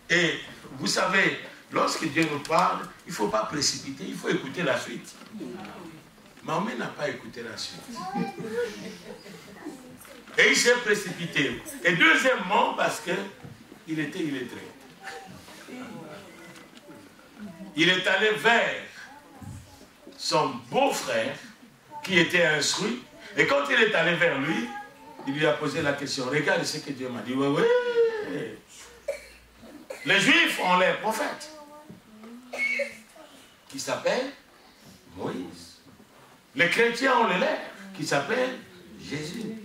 Et vous savez, lorsque Dieu nous parle, il ne faut pas précipiter, il faut écouter la suite. Mahomet n'a pas écouté la suite. Et il s'est précipité. Et deuxièmement, parce qu'il était illettré. Il est allé vers son beau-frère qui était instruit. Et quand il est allé vers lui, il lui a posé la question. Regarde ce que Dieu m'a dit. Oui, oui. Les Juifs ont leur prophète qui s'appelle Moïse. Les chrétiens ont le leur qui s'appelle Jésus.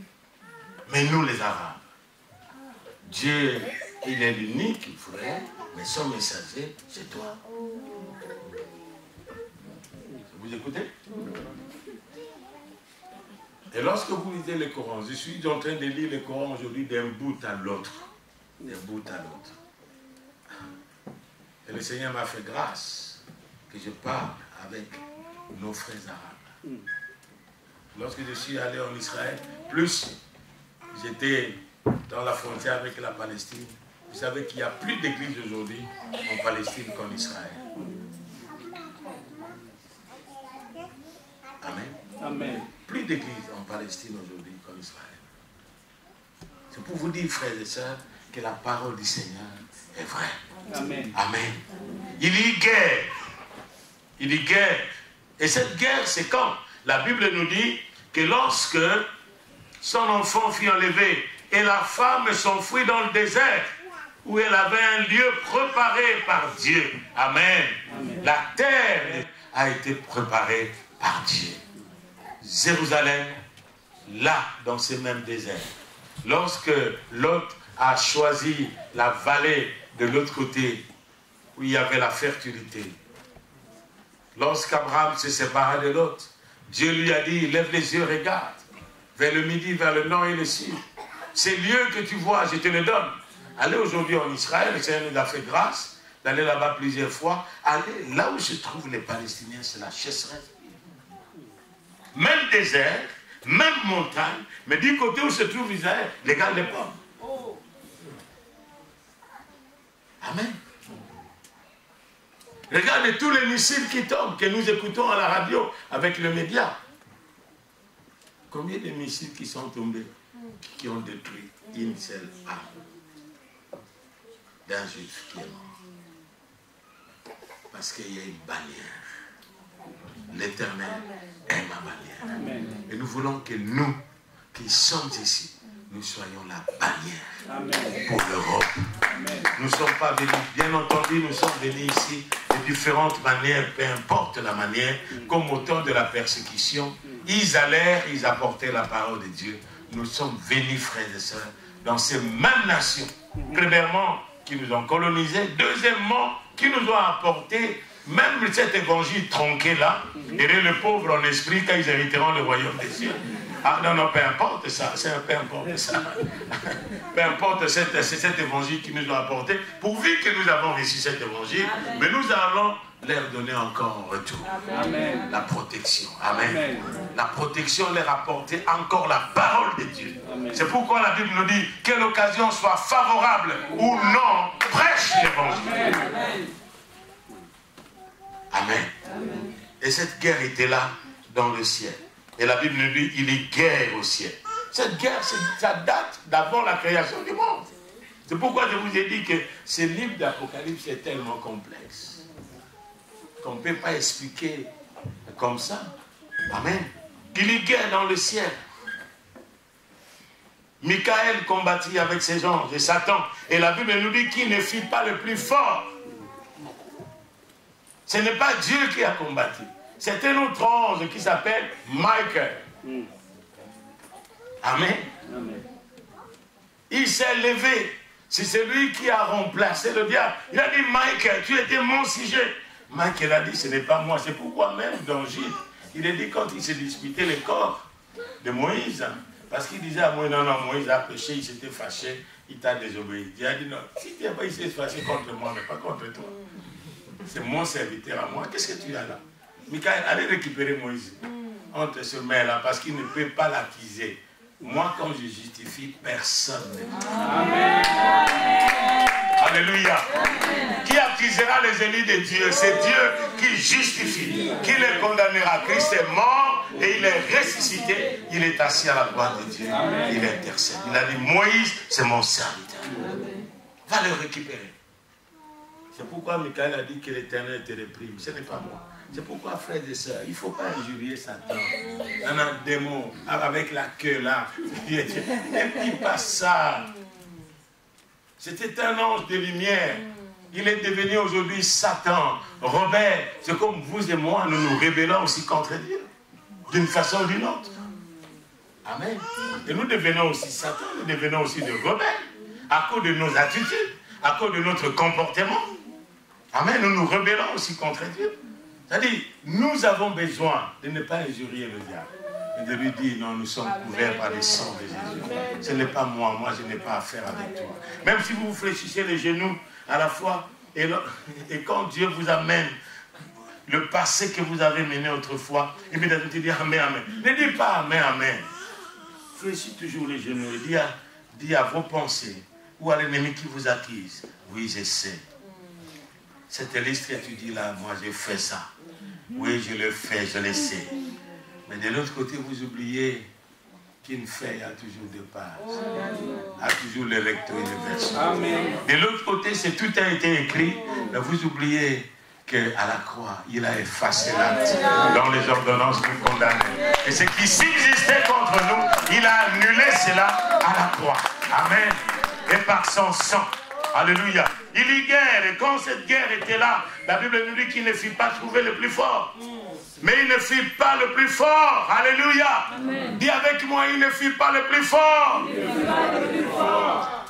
Mais nous les Arabes, Dieu, il est l'unique frère, mais son messager, c'est toi. Vous écoutez? Et lorsque vous lisez le Coran, je suis en train de lire le Coran aujourd'hui d'un bout à l'autre. D'un bout à l'autre. Et le Seigneur m'a fait grâce que je parle avec nos frères arabes. Lorsque je suis allé en Israël, plus j'étais dans la frontière avec la Palestine. Vous savez qu'il n'y a plus d'église aujourd'hui en Palestine qu'en Israël. Amen. Plus d'églises en Palestine aujourd'hui qu'en Israël. C'est pour vous dire, frères et sœurs, que la parole du Seigneur est vraie. Amen. Amen. Il y a guerre. Il y a guerre. Et cette guerre, c'est quand la Bible nous dit que lorsque son enfant fut enlevé et la femme s'enfuit dans le désert, où elle avait un lieu préparé par Dieu. Amen. Amen. La terre a été préparée par Dieu. Jérusalem, là, dans ce même désert. Lorsque Lot a choisi la vallée de l'autre côté, où il y avait la fertilité. Lorsqu'Abraham se sépara de Lot, Dieu lui a dit, lève les yeux, regarde, vers le midi, vers le nord et le sud. Ces lieux que tu vois, je te les donne. Allez aujourd'hui en Israël, le Seigneur nous a fait grâce d'aller là-bas plusieurs fois. Allez là où se trouvent les Palestiniens, c'est la chasseresse. Même désert, même montagne, mais du côté où se trouve Israël, regarde les pommes. Amen. Regardez tous les missiles qui tombent, que nous écoutons à la radio avec le média. Combien de missiles qui sont tombés, qui ont détruit une seule âme d'un juif qui est mort? Parce qu'il y a une bannière. L'Éternel est ma bannière. Amen. Et nous voulons que nous, qui sommes ici, nous soyons la bannière. Amen. Pour l'Europe. Nous ne sommes pas venus, bien entendu, nous sommes venus ici de différentes manières, peu importe la manière, comme au temps de la persécution. Ils allèrent, ils apportaient la parole de Dieu. Nous sommes venus, frères et sœurs, dans ces mêmes nations. Premièrement, qui nous ont colonisés. Deuxièmement, qui nous ont apporté même cet évangile tronqué là. Et les pauvres en esprit, quand ils hériteront le royaume des cieux. Ah non, non, peu importe ça, peu importe ça. Peu importe c'est cet évangile qui nous a apporté, pourvu que nous avons reçu cet évangile, Amen. Mais nous allons leur donner encore en retour. Amen. La protection. Amen. Amen. La protection leur apporter encore la parole de Dieu. C'est pourquoi la Bible nous dit que l'occasion soit favorable ou non, prêche l'évangile. Amen. Amen. Et cette guerre était là dans le ciel. Et la Bible nous dit il y a guerre au ciel. Cette guerre, ça date d'avant la création du monde. C'est pourquoi je vous ai dit que ce livre d'Apocalypse est tellement complexe qu'on ne peut pas expliquer comme ça. Amen. Il y a guerre dans le ciel. Michael combattit avec ses anges et Satan. Et la Bible nous dit qu'il ne fut pas le plus fort. Ce n'est pas Dieu qui a combattu. C'est un autre ange qui s'appelle Michael. Amen. Amen. Il s'est levé. C'est celui qui a remplacé le diable. Il a dit, Michael, tu étais mon sujet. Michael a dit, ce n'est pas moi. C'est pourquoi même dans Gilles, il a dit quand il s'est disputé le corps de Moïse, parce qu'il disait à Moïse, non, non, Moïse a péché, il s'était fâché, il t'a désobéi. Il a dit, non, si tu n'as pas essayé de fâcher contre moi, mais pas contre toi. C'est mon serviteur à moi. Qu'est-ce que tu as là? Michael, allez récupérer Moïse. On te se met là parce qu'il ne peut pas l'accuser. Moi, quand je justifie, personne ne. Amen. Alléluia. Amen. Qui accusera les ennemis de Dieu? C'est Dieu qui justifie. Qui les condamnera? Christ est mort et il est ressuscité. Il est assis à la droite de Dieu. Amen. Il intercède. Il a dit, Moïse, c'est mon serviteur. Amen. Va le récupérer. C'est pourquoi Michael a dit que l'Éternel te réprime. Ce n'est pas moi. C'est pourquoi, frères et sœurs, il ne faut pas injurier Satan. On a un démon avec la queue là. Ne dis pas ça. C'était un ange de lumière. Il est devenu aujourd'hui Satan, rebelle. C'est comme vous et moi, nous nous rébellons aussi contre Dieu. D'une façon ou d'une autre. Amen. Et nous devenons aussi Satan, nous devenons aussi des rebelles. À cause de nos attitudes, à cause de notre comportement. Amen. Nous nous rebellons aussi contre Dieu. C'est-à-dire, nous avons besoin de ne pas injurier le diable. Et de lui dire, non, nous sommes couverts par le sang de Jésus. Ce n'est pas moi, moi je n'ai pas affaire avec toi. Même si vous vous fléchissez les genoux à la fois, et quand Dieu vous amène le passé que vous avez mené autrefois, et puis tu dis Amen, Amen. Ne dis pas Amen, Amen. Fléchis toujours les genoux et dis à vos pensées, ou à l'ennemi qui vous accuse, oui, je sais. Cette liste que tu dis là, moi j'ai fait ça. Oui, je le fais, je le sais. Mais de l'autre côté, vous oubliez qu'une feuille a toujours deux pages, a toujours le recto et le verso. De l'autre côté, tout a été écrit, mais vous oubliez qu'à la croix, il a effacé l'acte dans les ordonnances nous condamnées. Et ce qui subsistait contre nous, il a annulé cela à la croix. Amen. Et par son sang. Alléluia. Il y guerre, et quand cette guerre était là, la Bible nous dit qu'il ne fut pas trouvé le plus fort. Mais il ne fut pas le plus fort. Alléluia. Amen. Dis avec moi, il ne fut pas le plus fort.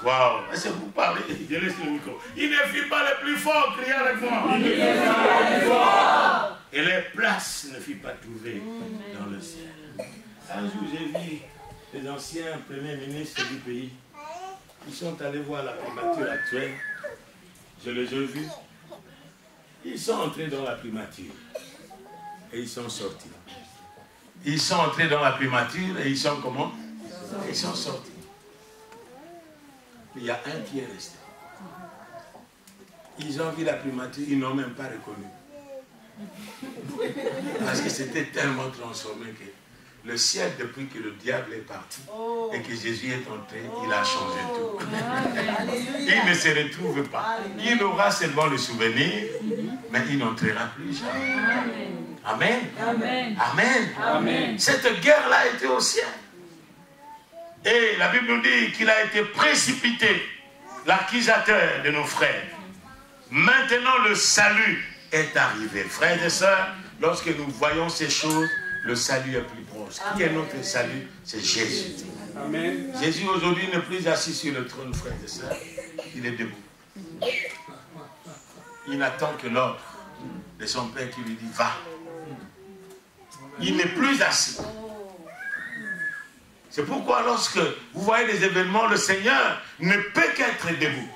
Waouh. Est-ce que vous parlez? Je laisse le micro. Il ne fut pas le plus fort. Criez avec moi. Il ne fut pas le plus fort. Et les places ne furent pas trouvées dans le ciel. Un jour, j'ai vu les anciens premiers ministres du pays. Ils sont allés voir la primature actuelle. Je les ai vus. Ils sont entrés dans la primature. Et ils sont sortis. Ils sont entrés dans la primature et ils sont comment? Ils sont sortis. Mais il y a un qui est resté. Ils ont vu la primature, ils n'ont même pas reconnu. Parce que c'était tellement transformé que le ciel, depuis que le diable est parti et que Jésus est entré, il a changé tout. Il ne se retrouve pas. Il aura seulement le souvenir, mais il n'entrera plus jamais. Amen. Amen. Amen. Amen. Cette guerre-là était au ciel. Et la Bible nous dit qu'il a été précipité, l'accusateur de nos frères. Maintenant, le salut est arrivé. Frères et sœurs, lorsque nous voyons ces choses, le salut est plus proche. Qui est notre salut? C'est Jésus. Amen. Jésus aujourd'hui n'est plus assis sur le trône, frères et sœurs. Il est debout. Il n'attend que l'ordre de son Père qui lui dit « Va ». Il n'est plus assis. C'est pourquoi lorsque vous voyez des événements, le Seigneur ne peut qu'être debout.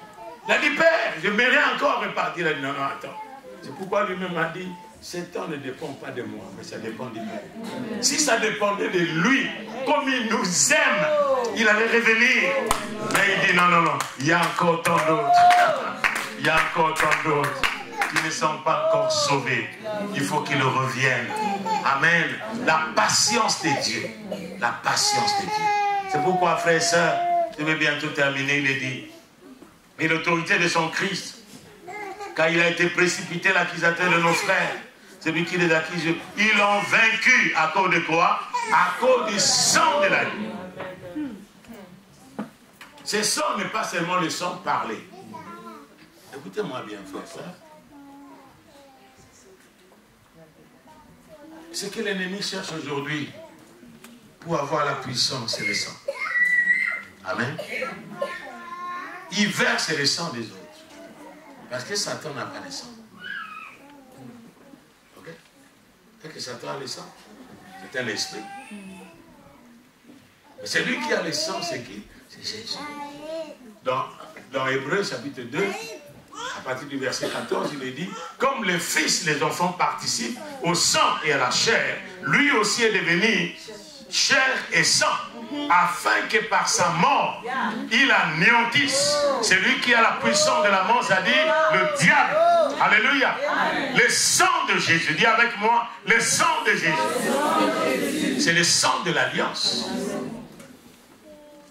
Il a dit, Père, je m'aimerais encore repartir. Il a dit, non, non, attends. C'est pourquoi lui-même a dit, ce temps ne dépend pas de moi, mais ça dépend du Père. Si ça dépendait de lui, comme il nous aime, il allait revenir. Mais il dit, non, non, non, il y a encore tant d'autres. Il y a encore tant d'autres qui ne sont pas encore sauvés. Il faut qu'ils reviennent. Amen. La patience de Dieu. La patience de Dieu. C'est pourquoi, frères et sœurs, je vais bientôt terminer, il est dit, mais l'autorité de son Christ, car il a été précipité, l'accusateur de nos frères, celui qui les accuse, ils l'ont vaincu à cause de quoi? À cause du sang de la vie. Ce sang n'est pas seulement le sang parlé. Écoutez-moi bien, frères et sœurs. Ce que l'ennemi cherche aujourd'hui pour avoir la puissance, c'est le sang. Amen. Il verse le sang des autres. Parce que Satan n'a pas le sang. Ok? Est-ce que Satan a le sang? C'est un esprit. Mais celui qui a le sang, c'est qui? C'est Jésus. Dans Hébreux chapitre 2, à partir du verset 14, il est dit, comme le Fils, les enfants participent au sang et à la chair, lui aussi est devenu chair et sang, afin que par sa mort, il anéantisse celui qui a la puissance de la mort, c'est-à-dire le diable. Alléluia. Le sang de Jésus, dis avec moi, le sang de Jésus. C'est le sang de l'alliance.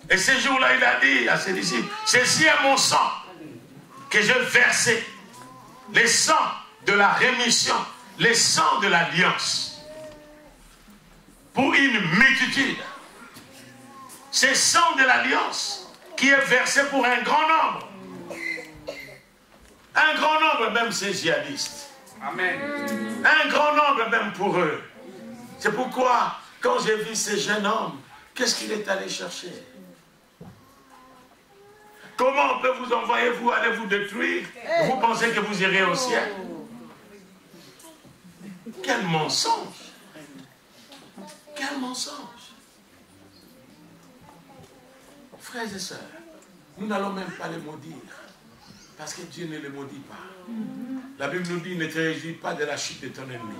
Et ce jour-là, il a dit à ses disciples, ceci est mon sang que je versais, le sang de la rémission, le sang de l'alliance, pour une multitude. C'est le sang de l'alliance qui est versé pour un grand nombre. Un grand nombre, même ces djihadistes. Amen. Un grand nombre, même pour eux. C'est pourquoi, quand j'ai vu ces jeunes hommes, qu'est-ce qu'il est allé chercher? Comment on peut vous envoyer, vous allez vous détruire? Vous pensez que vous irez au ciel? Quel mensonge! Quel mensonge! Frères et sœurs, nous n'allons même pas les maudire, parce que Dieu ne les maudit pas. La Bible nous dit, ne te réjouis pas de la chute de ton ennemi.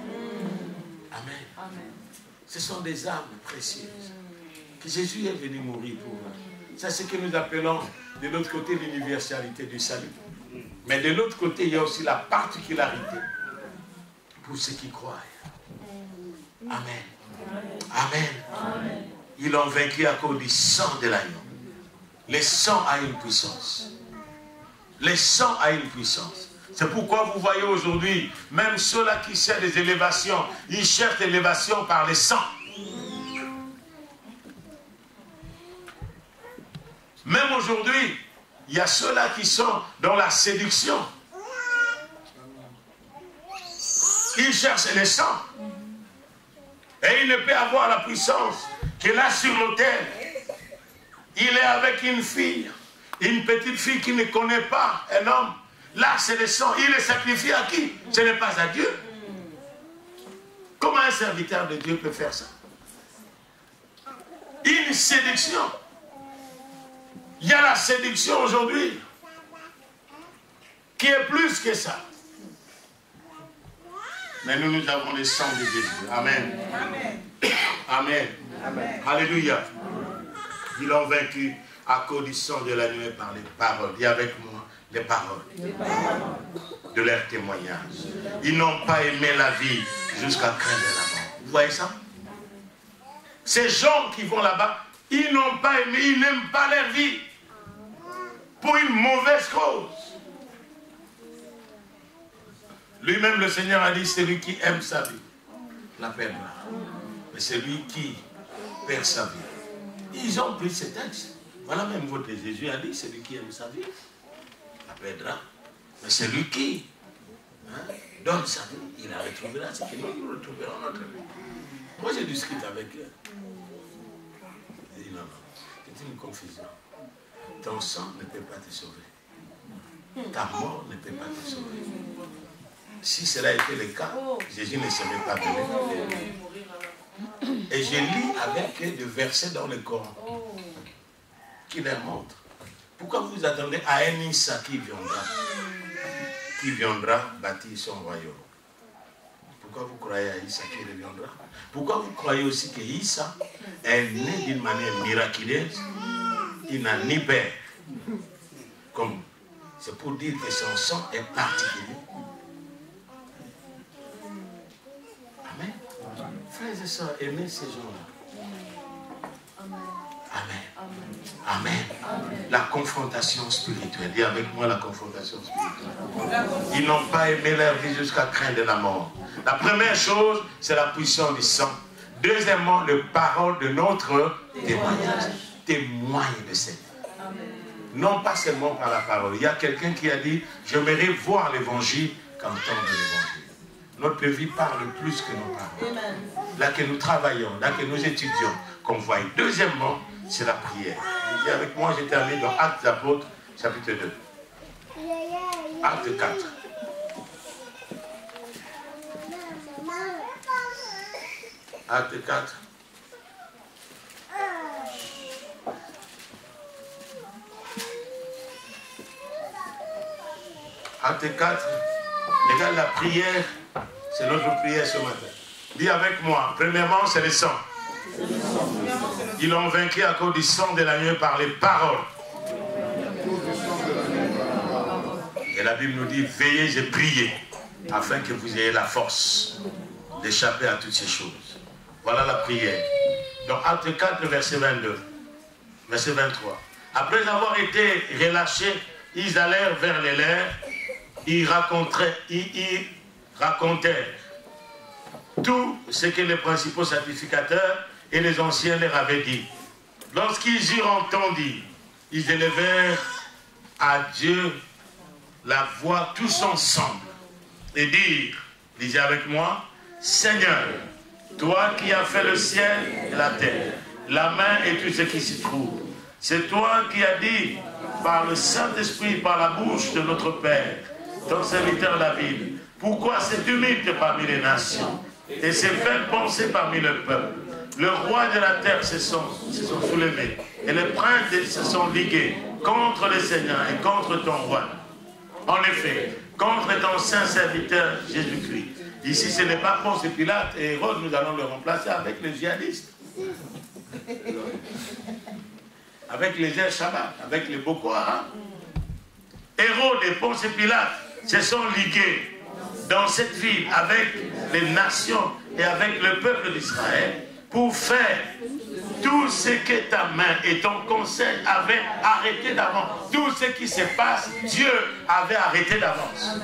Amen. Amen. Ce sont des âmes précieuses que Jésus est venu mourir pour eux. C'est ce que nous appelons de l'autre côté l'universalité du salut. Mais de l'autre côté, il y a aussi la particularité pour ceux qui croient. Amen. Amen. Ils l'ont vaincu à cause du sang de l'agneau. Le sang a une puissance. Le sang a une puissance. C'est pourquoi vous voyez aujourd'hui, même ceux-là qui cherchent des élévations, ils cherchent l'élévation par le sang. Même aujourd'hui, il y a ceux-là qui sont dans la séduction. Ils cherchent le sang. Et il ne peut avoir la puissance que là sur l'autel. Il est avec une fille, une petite fille qui ne connaît pas un homme. Là, c'est le sang. Il est sacrifié à qui? Ce n'est pas à Dieu. Comment un serviteur de Dieu peut faire ça? Une séduction. Il y a la séduction aujourd'hui qui est plus que ça. Mais nous avons le sang de Jésus. Amen. Amen. Amen. Alléluia. Ils l'ont vaincu à cause du sang de l'agneau par les paroles. Dis avec moi les paroles de leur témoignage. Ils n'ont pas aimé la vie jusqu'à craindre la mort. Vous voyez ça? Ces gens qui vont là-bas, ils n'ont pas aimé, ils n'aiment pas leur vie pour une mauvaise cause. Lui-même, le Seigneur a dit, celui qui aime sa vie la perdra. Mais celui qui perd sa vie. Ils ont pris ce texte. Voilà même votre Jésus a dit, celui qui aime sa vie la perdra. Mais celui qui donne sa vie, il la retrouvera. C'est que nous retrouverons notre vie. Moi, j'ai discuté avec eux. J'ai dit, non, c'est une confusion. Ton sang ne peut pas te sauver. Ta mort ne peut pas te sauver. Si cela était le cas, Jésus ne serait pas venu. Et je lis avec eux des versets dans le Coran qui leur montrent. Pourquoi vous attendez à un Issa qui viendra bâtir son royaume? Pourquoi vous croyez à Issa qui reviendra? Pourquoi vous croyez aussi que Issa est né d'une manière miraculeuse? Il n'a ni père. Comme c'est pour dire que son sang est particulier. Amen. Frères et sœurs, aimez ces gens-là. Amen. Amen. Amen. La confrontation spirituelle. Dis avec moi la confrontation spirituelle. Ils n'ont pas aimé leur vie jusqu'à craindre la mort. La première chose, c'est la puissance du sang. Deuxièmement, les paroles de notre témoignage. Témoigne de Seigneur. Non pas seulement par la parole. Il y a quelqu'un qui a dit, j'aimerais voir l'évangile qu'entendre l'évangile. Notre vie parle plus que nos paroles. Là que nous travaillons, là que nous étudions, qu'on voit. Deuxièmement, c'est la prière. Et avec moi, j'ai terminé dans Actes des Apôtres, chapitre 2. Acte 4. Acte 4. Acte 4. Regarde la prière. C'est notre prière ce matin. Dis avec moi. Premièrement, c'est le sang. Ils l'ont vaincu à cause du sang de l'agneau par les paroles. Et la Bible nous dit, veillez et priez afin que vous ayez la force d'échapper à toutes ces choses. Voilà la prière. Donc Acte 4, verset 22. Verset 23. Après avoir été relâchés, ils allèrent vers les leurs. Ils racontèrent tout ce que les principaux sacrificateurs et les anciens leur avaient dit. Lorsqu'ils eurent entendu, ils élevèrent à Dieu la voix tous ensemble et dirent, lisez avec moi, Seigneur, toi qui as fait le ciel et la terre, la main et tout ce qui s'y trouve, c'est toi qui as dit par le Saint-Esprit, par la bouche de notre Père, ton serviteur David, pourquoi c'est tumulte parmi les nations et c'est fait penser parmi le peuple. Le roi de la terre se sont soulevés et les princes se sont ligués contre le Seigneur et contre ton roi. En effet, contre ton saint serviteur Jésus-Christ. Ici, ce n'est pas Ponce Pilate et Hérode, nous allons le remplacer avec les djihadistes. Avec les El Shabbat, avec les Boko Haram. Hérode et Ponce Pilate se sont ligués dans cette ville avec les nations et avec le peuple d'Israël pour faire tout ce que ta main et ton conseil avaient arrêté d'avance. Tout ce qui se passe, Dieu avait arrêté d'avance.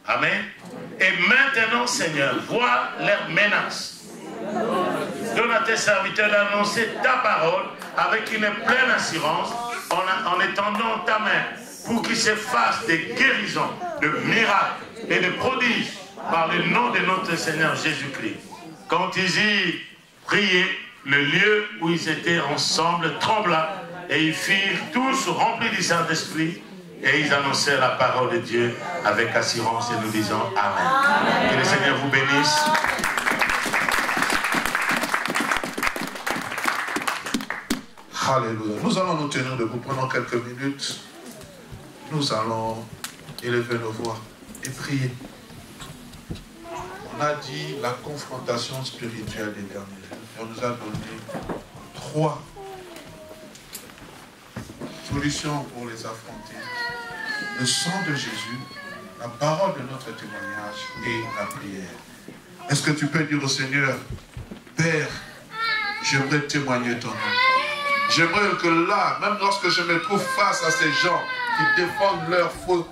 Amen. Et maintenant, Seigneur, vois leurs menaces. Donne à tes serviteurs d'annoncer ta parole avec une pleine assurance en étendant ta main pour qu'il se fasse des guérisons, de miracles et de prodiges par le nom de notre Seigneur Jésus-Christ. Quand ils y priaient, le lieu où ils étaient ensemble trembla et ils firent tous remplis du Saint-Esprit et ils annoncèrent la parole de Dieu avec assurance et nous disons Amen. Amen. Que le Seigneur vous bénisse. Alléluia. Nous allons nous tenir debout pendant quelques minutes. Nous allons élever nos voix et prier. On a dit la confrontation spirituelle des derniers jours. Et on nous a donné 3 solutions pour les affronter. Le sang de Jésus, la parole de notre témoignage et la prière. Est-ce que tu peux dire au Seigneur, Père, j'aimerais témoigner ton nom. J'aimerais que là, même lorsque je me trouve face à ces gens qui défendent leur fausse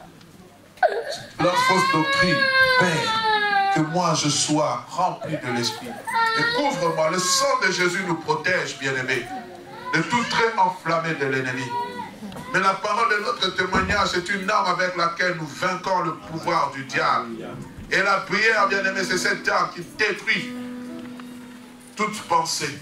doctrine, Père, que moi je sois rempli de l'Esprit. Et couvre-moi, le sang de Jésus nous protège, bien-aimés, de tout trait enflammé de l'ennemi. Mais la parole de notre témoignage, c'est une arme avec laquelle nous vainquons le pouvoir du diable. Et la prière, bien-aimés, c'est cette arme qui détruit toute pensée.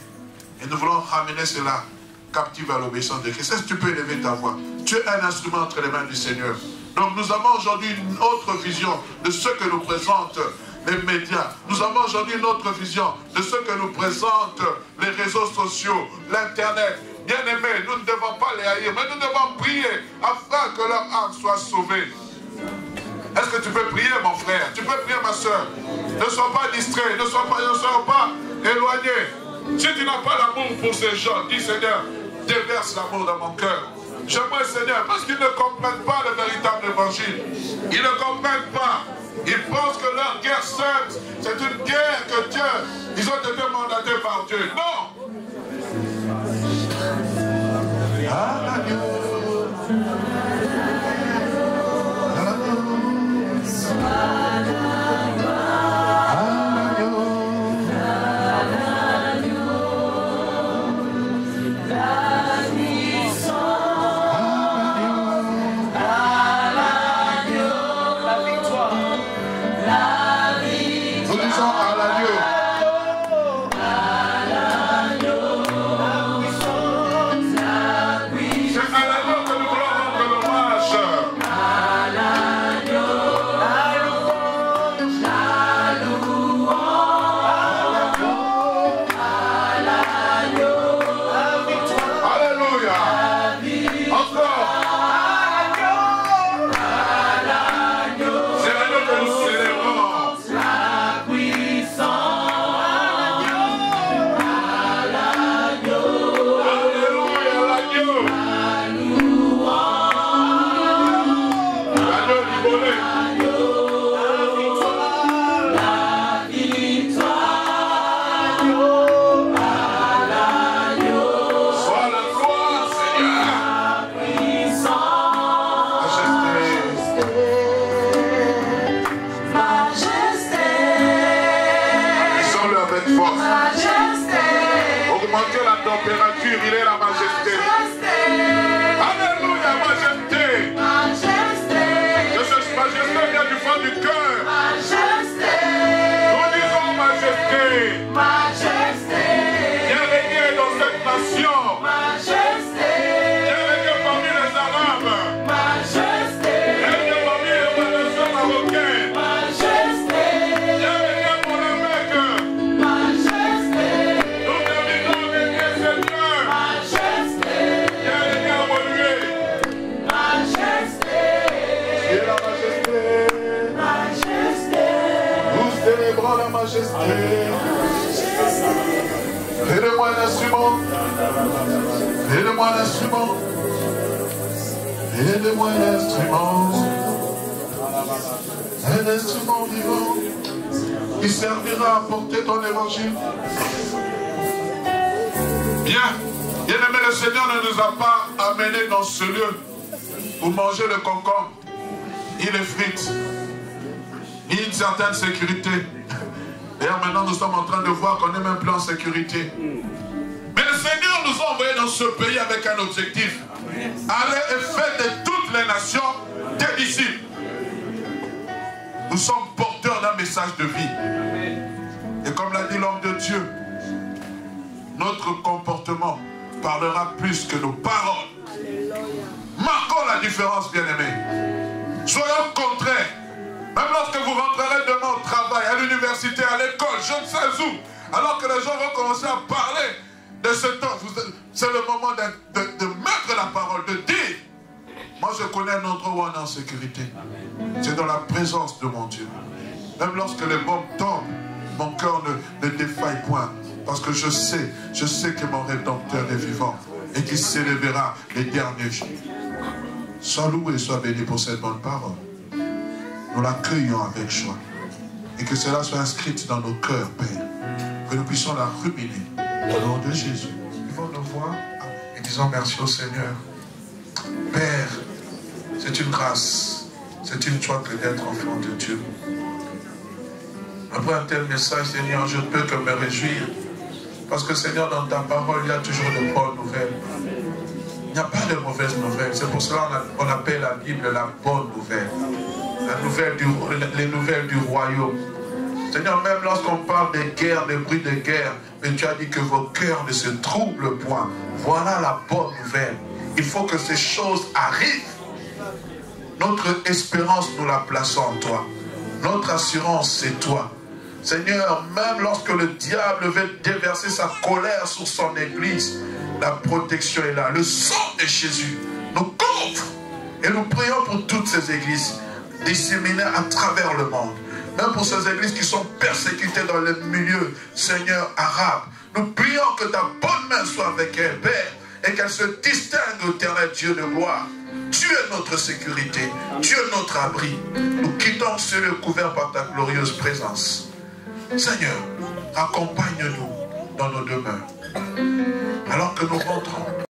Et nous voulons ramener cela captive à l'obéissance de Christ. Est-ce que tu peux élever ta voix? Tu es un instrument entre les mains du Seigneur. Donc nous avons aujourd'hui une autre vision de ce que nous présentent les médias. Nous avons aujourd'hui une autre vision de ce que nous présentent les réseaux sociaux, l'Internet. Bien-aimés, nous ne devons pas les haïr, mais nous devons prier afin que leur âme soit sauvée. Est-ce que tu peux prier, mon frère? Tu peux prier, ma soeur? Ne sois pas distrait, ne sois pas éloigné. Si tu n'as pas l'amour pour ces gens, dis Seigneur, déverse l'amour dans mon cœur. J'aimerais, Seigneur, parce qu'ils ne comprennent pas le véritable évangile. Ils ne comprennent pas. Ils pensent que leur guerre sainte, c'est une guerre que Dieu, ils ont été mandatés par Dieu. Non! Aide-moi un instrument. Aide-moi un instrument. Aide-moi un instrument. Un instrument vivant qui servira à porter ton évangile. Bien, bien-aimé, le Seigneur ne nous a pas amenés dans ce lieu pour manger le concombre, ni les frites, ni une certaine sécurité. D'ailleurs, maintenant, nous sommes en train de voir qu'on n'est même plus en sécurité. Mais le Seigneur nous a envoyés dans ce pays avec un objectif. Allez et faites de toutes les nations des disciples. Nous sommes porteurs d'un message de vie. Et comme l'a dit l'homme de Dieu, notre comportement parlera plus que nos paroles. Marquons la différence, bien-aimés. Soyons contraires. Même lorsque vous rentrerez demain au travail, à l'université, à l'école, je ne sais où, alors que les gens vont commencer à parler de ce temps, c'est le moment de mettre la parole, de dire. Moi, je connais un endroit où on est en sécurité. C'est dans la présence de mon Dieu. Même lorsque les bombes tombent, mon cœur ne défaille point. Parce que je sais que mon Rédempteur est vivant et qu'il s'élèvera les derniers jours. Sois loué, sois béni pour cette bonne parole. Nous l'accueillons avec joie. Et que cela soit inscrit dans nos cœurs, Père. Que nous puissions la ruminer. Au nom de Jésus. Levons nos voix et disons merci au Seigneur. Père, c'est une grâce. C'est une joie que d'être enfant de Dieu. Après un tel message, Seigneur, je ne peux que me réjouir. Parce que, Seigneur, dans ta parole, il y a toujours de bonnes nouvelles. Il n'y a pas de mauvaises nouvelles. C'est pour cela qu'on appelle la Bible la bonne nouvelle. Les nouvelles du royaume. Seigneur, même lorsqu'on parle des guerres, des bruits de guerre, mais tu as dit que vos cœurs ne se troublent point. Voilà la bonne nouvelle. Il faut que ces choses arrivent. Notre espérance, nous la plaçons en toi. Notre assurance, c'est toi. Seigneur, même lorsque le diable veut déverser sa colère sur son église, la protection est là. Le sang de Jésus nous couvre. Et nous prions pour toutes ces églises disséminées à travers le monde. Même pour ces églises qui sont persécutées dans les milieux, Seigneur, arabes. Nous prions que ta bonne main soit avec elles, Père, et qu'elles se distinguent, éternel Dieu de gloire. Tu es notre sécurité, tu es notre abri. Nous quittons ce lieu couvert par ta glorieuse présence. Seigneur, accompagne-nous dans nos demeures. Alors que nous rentrons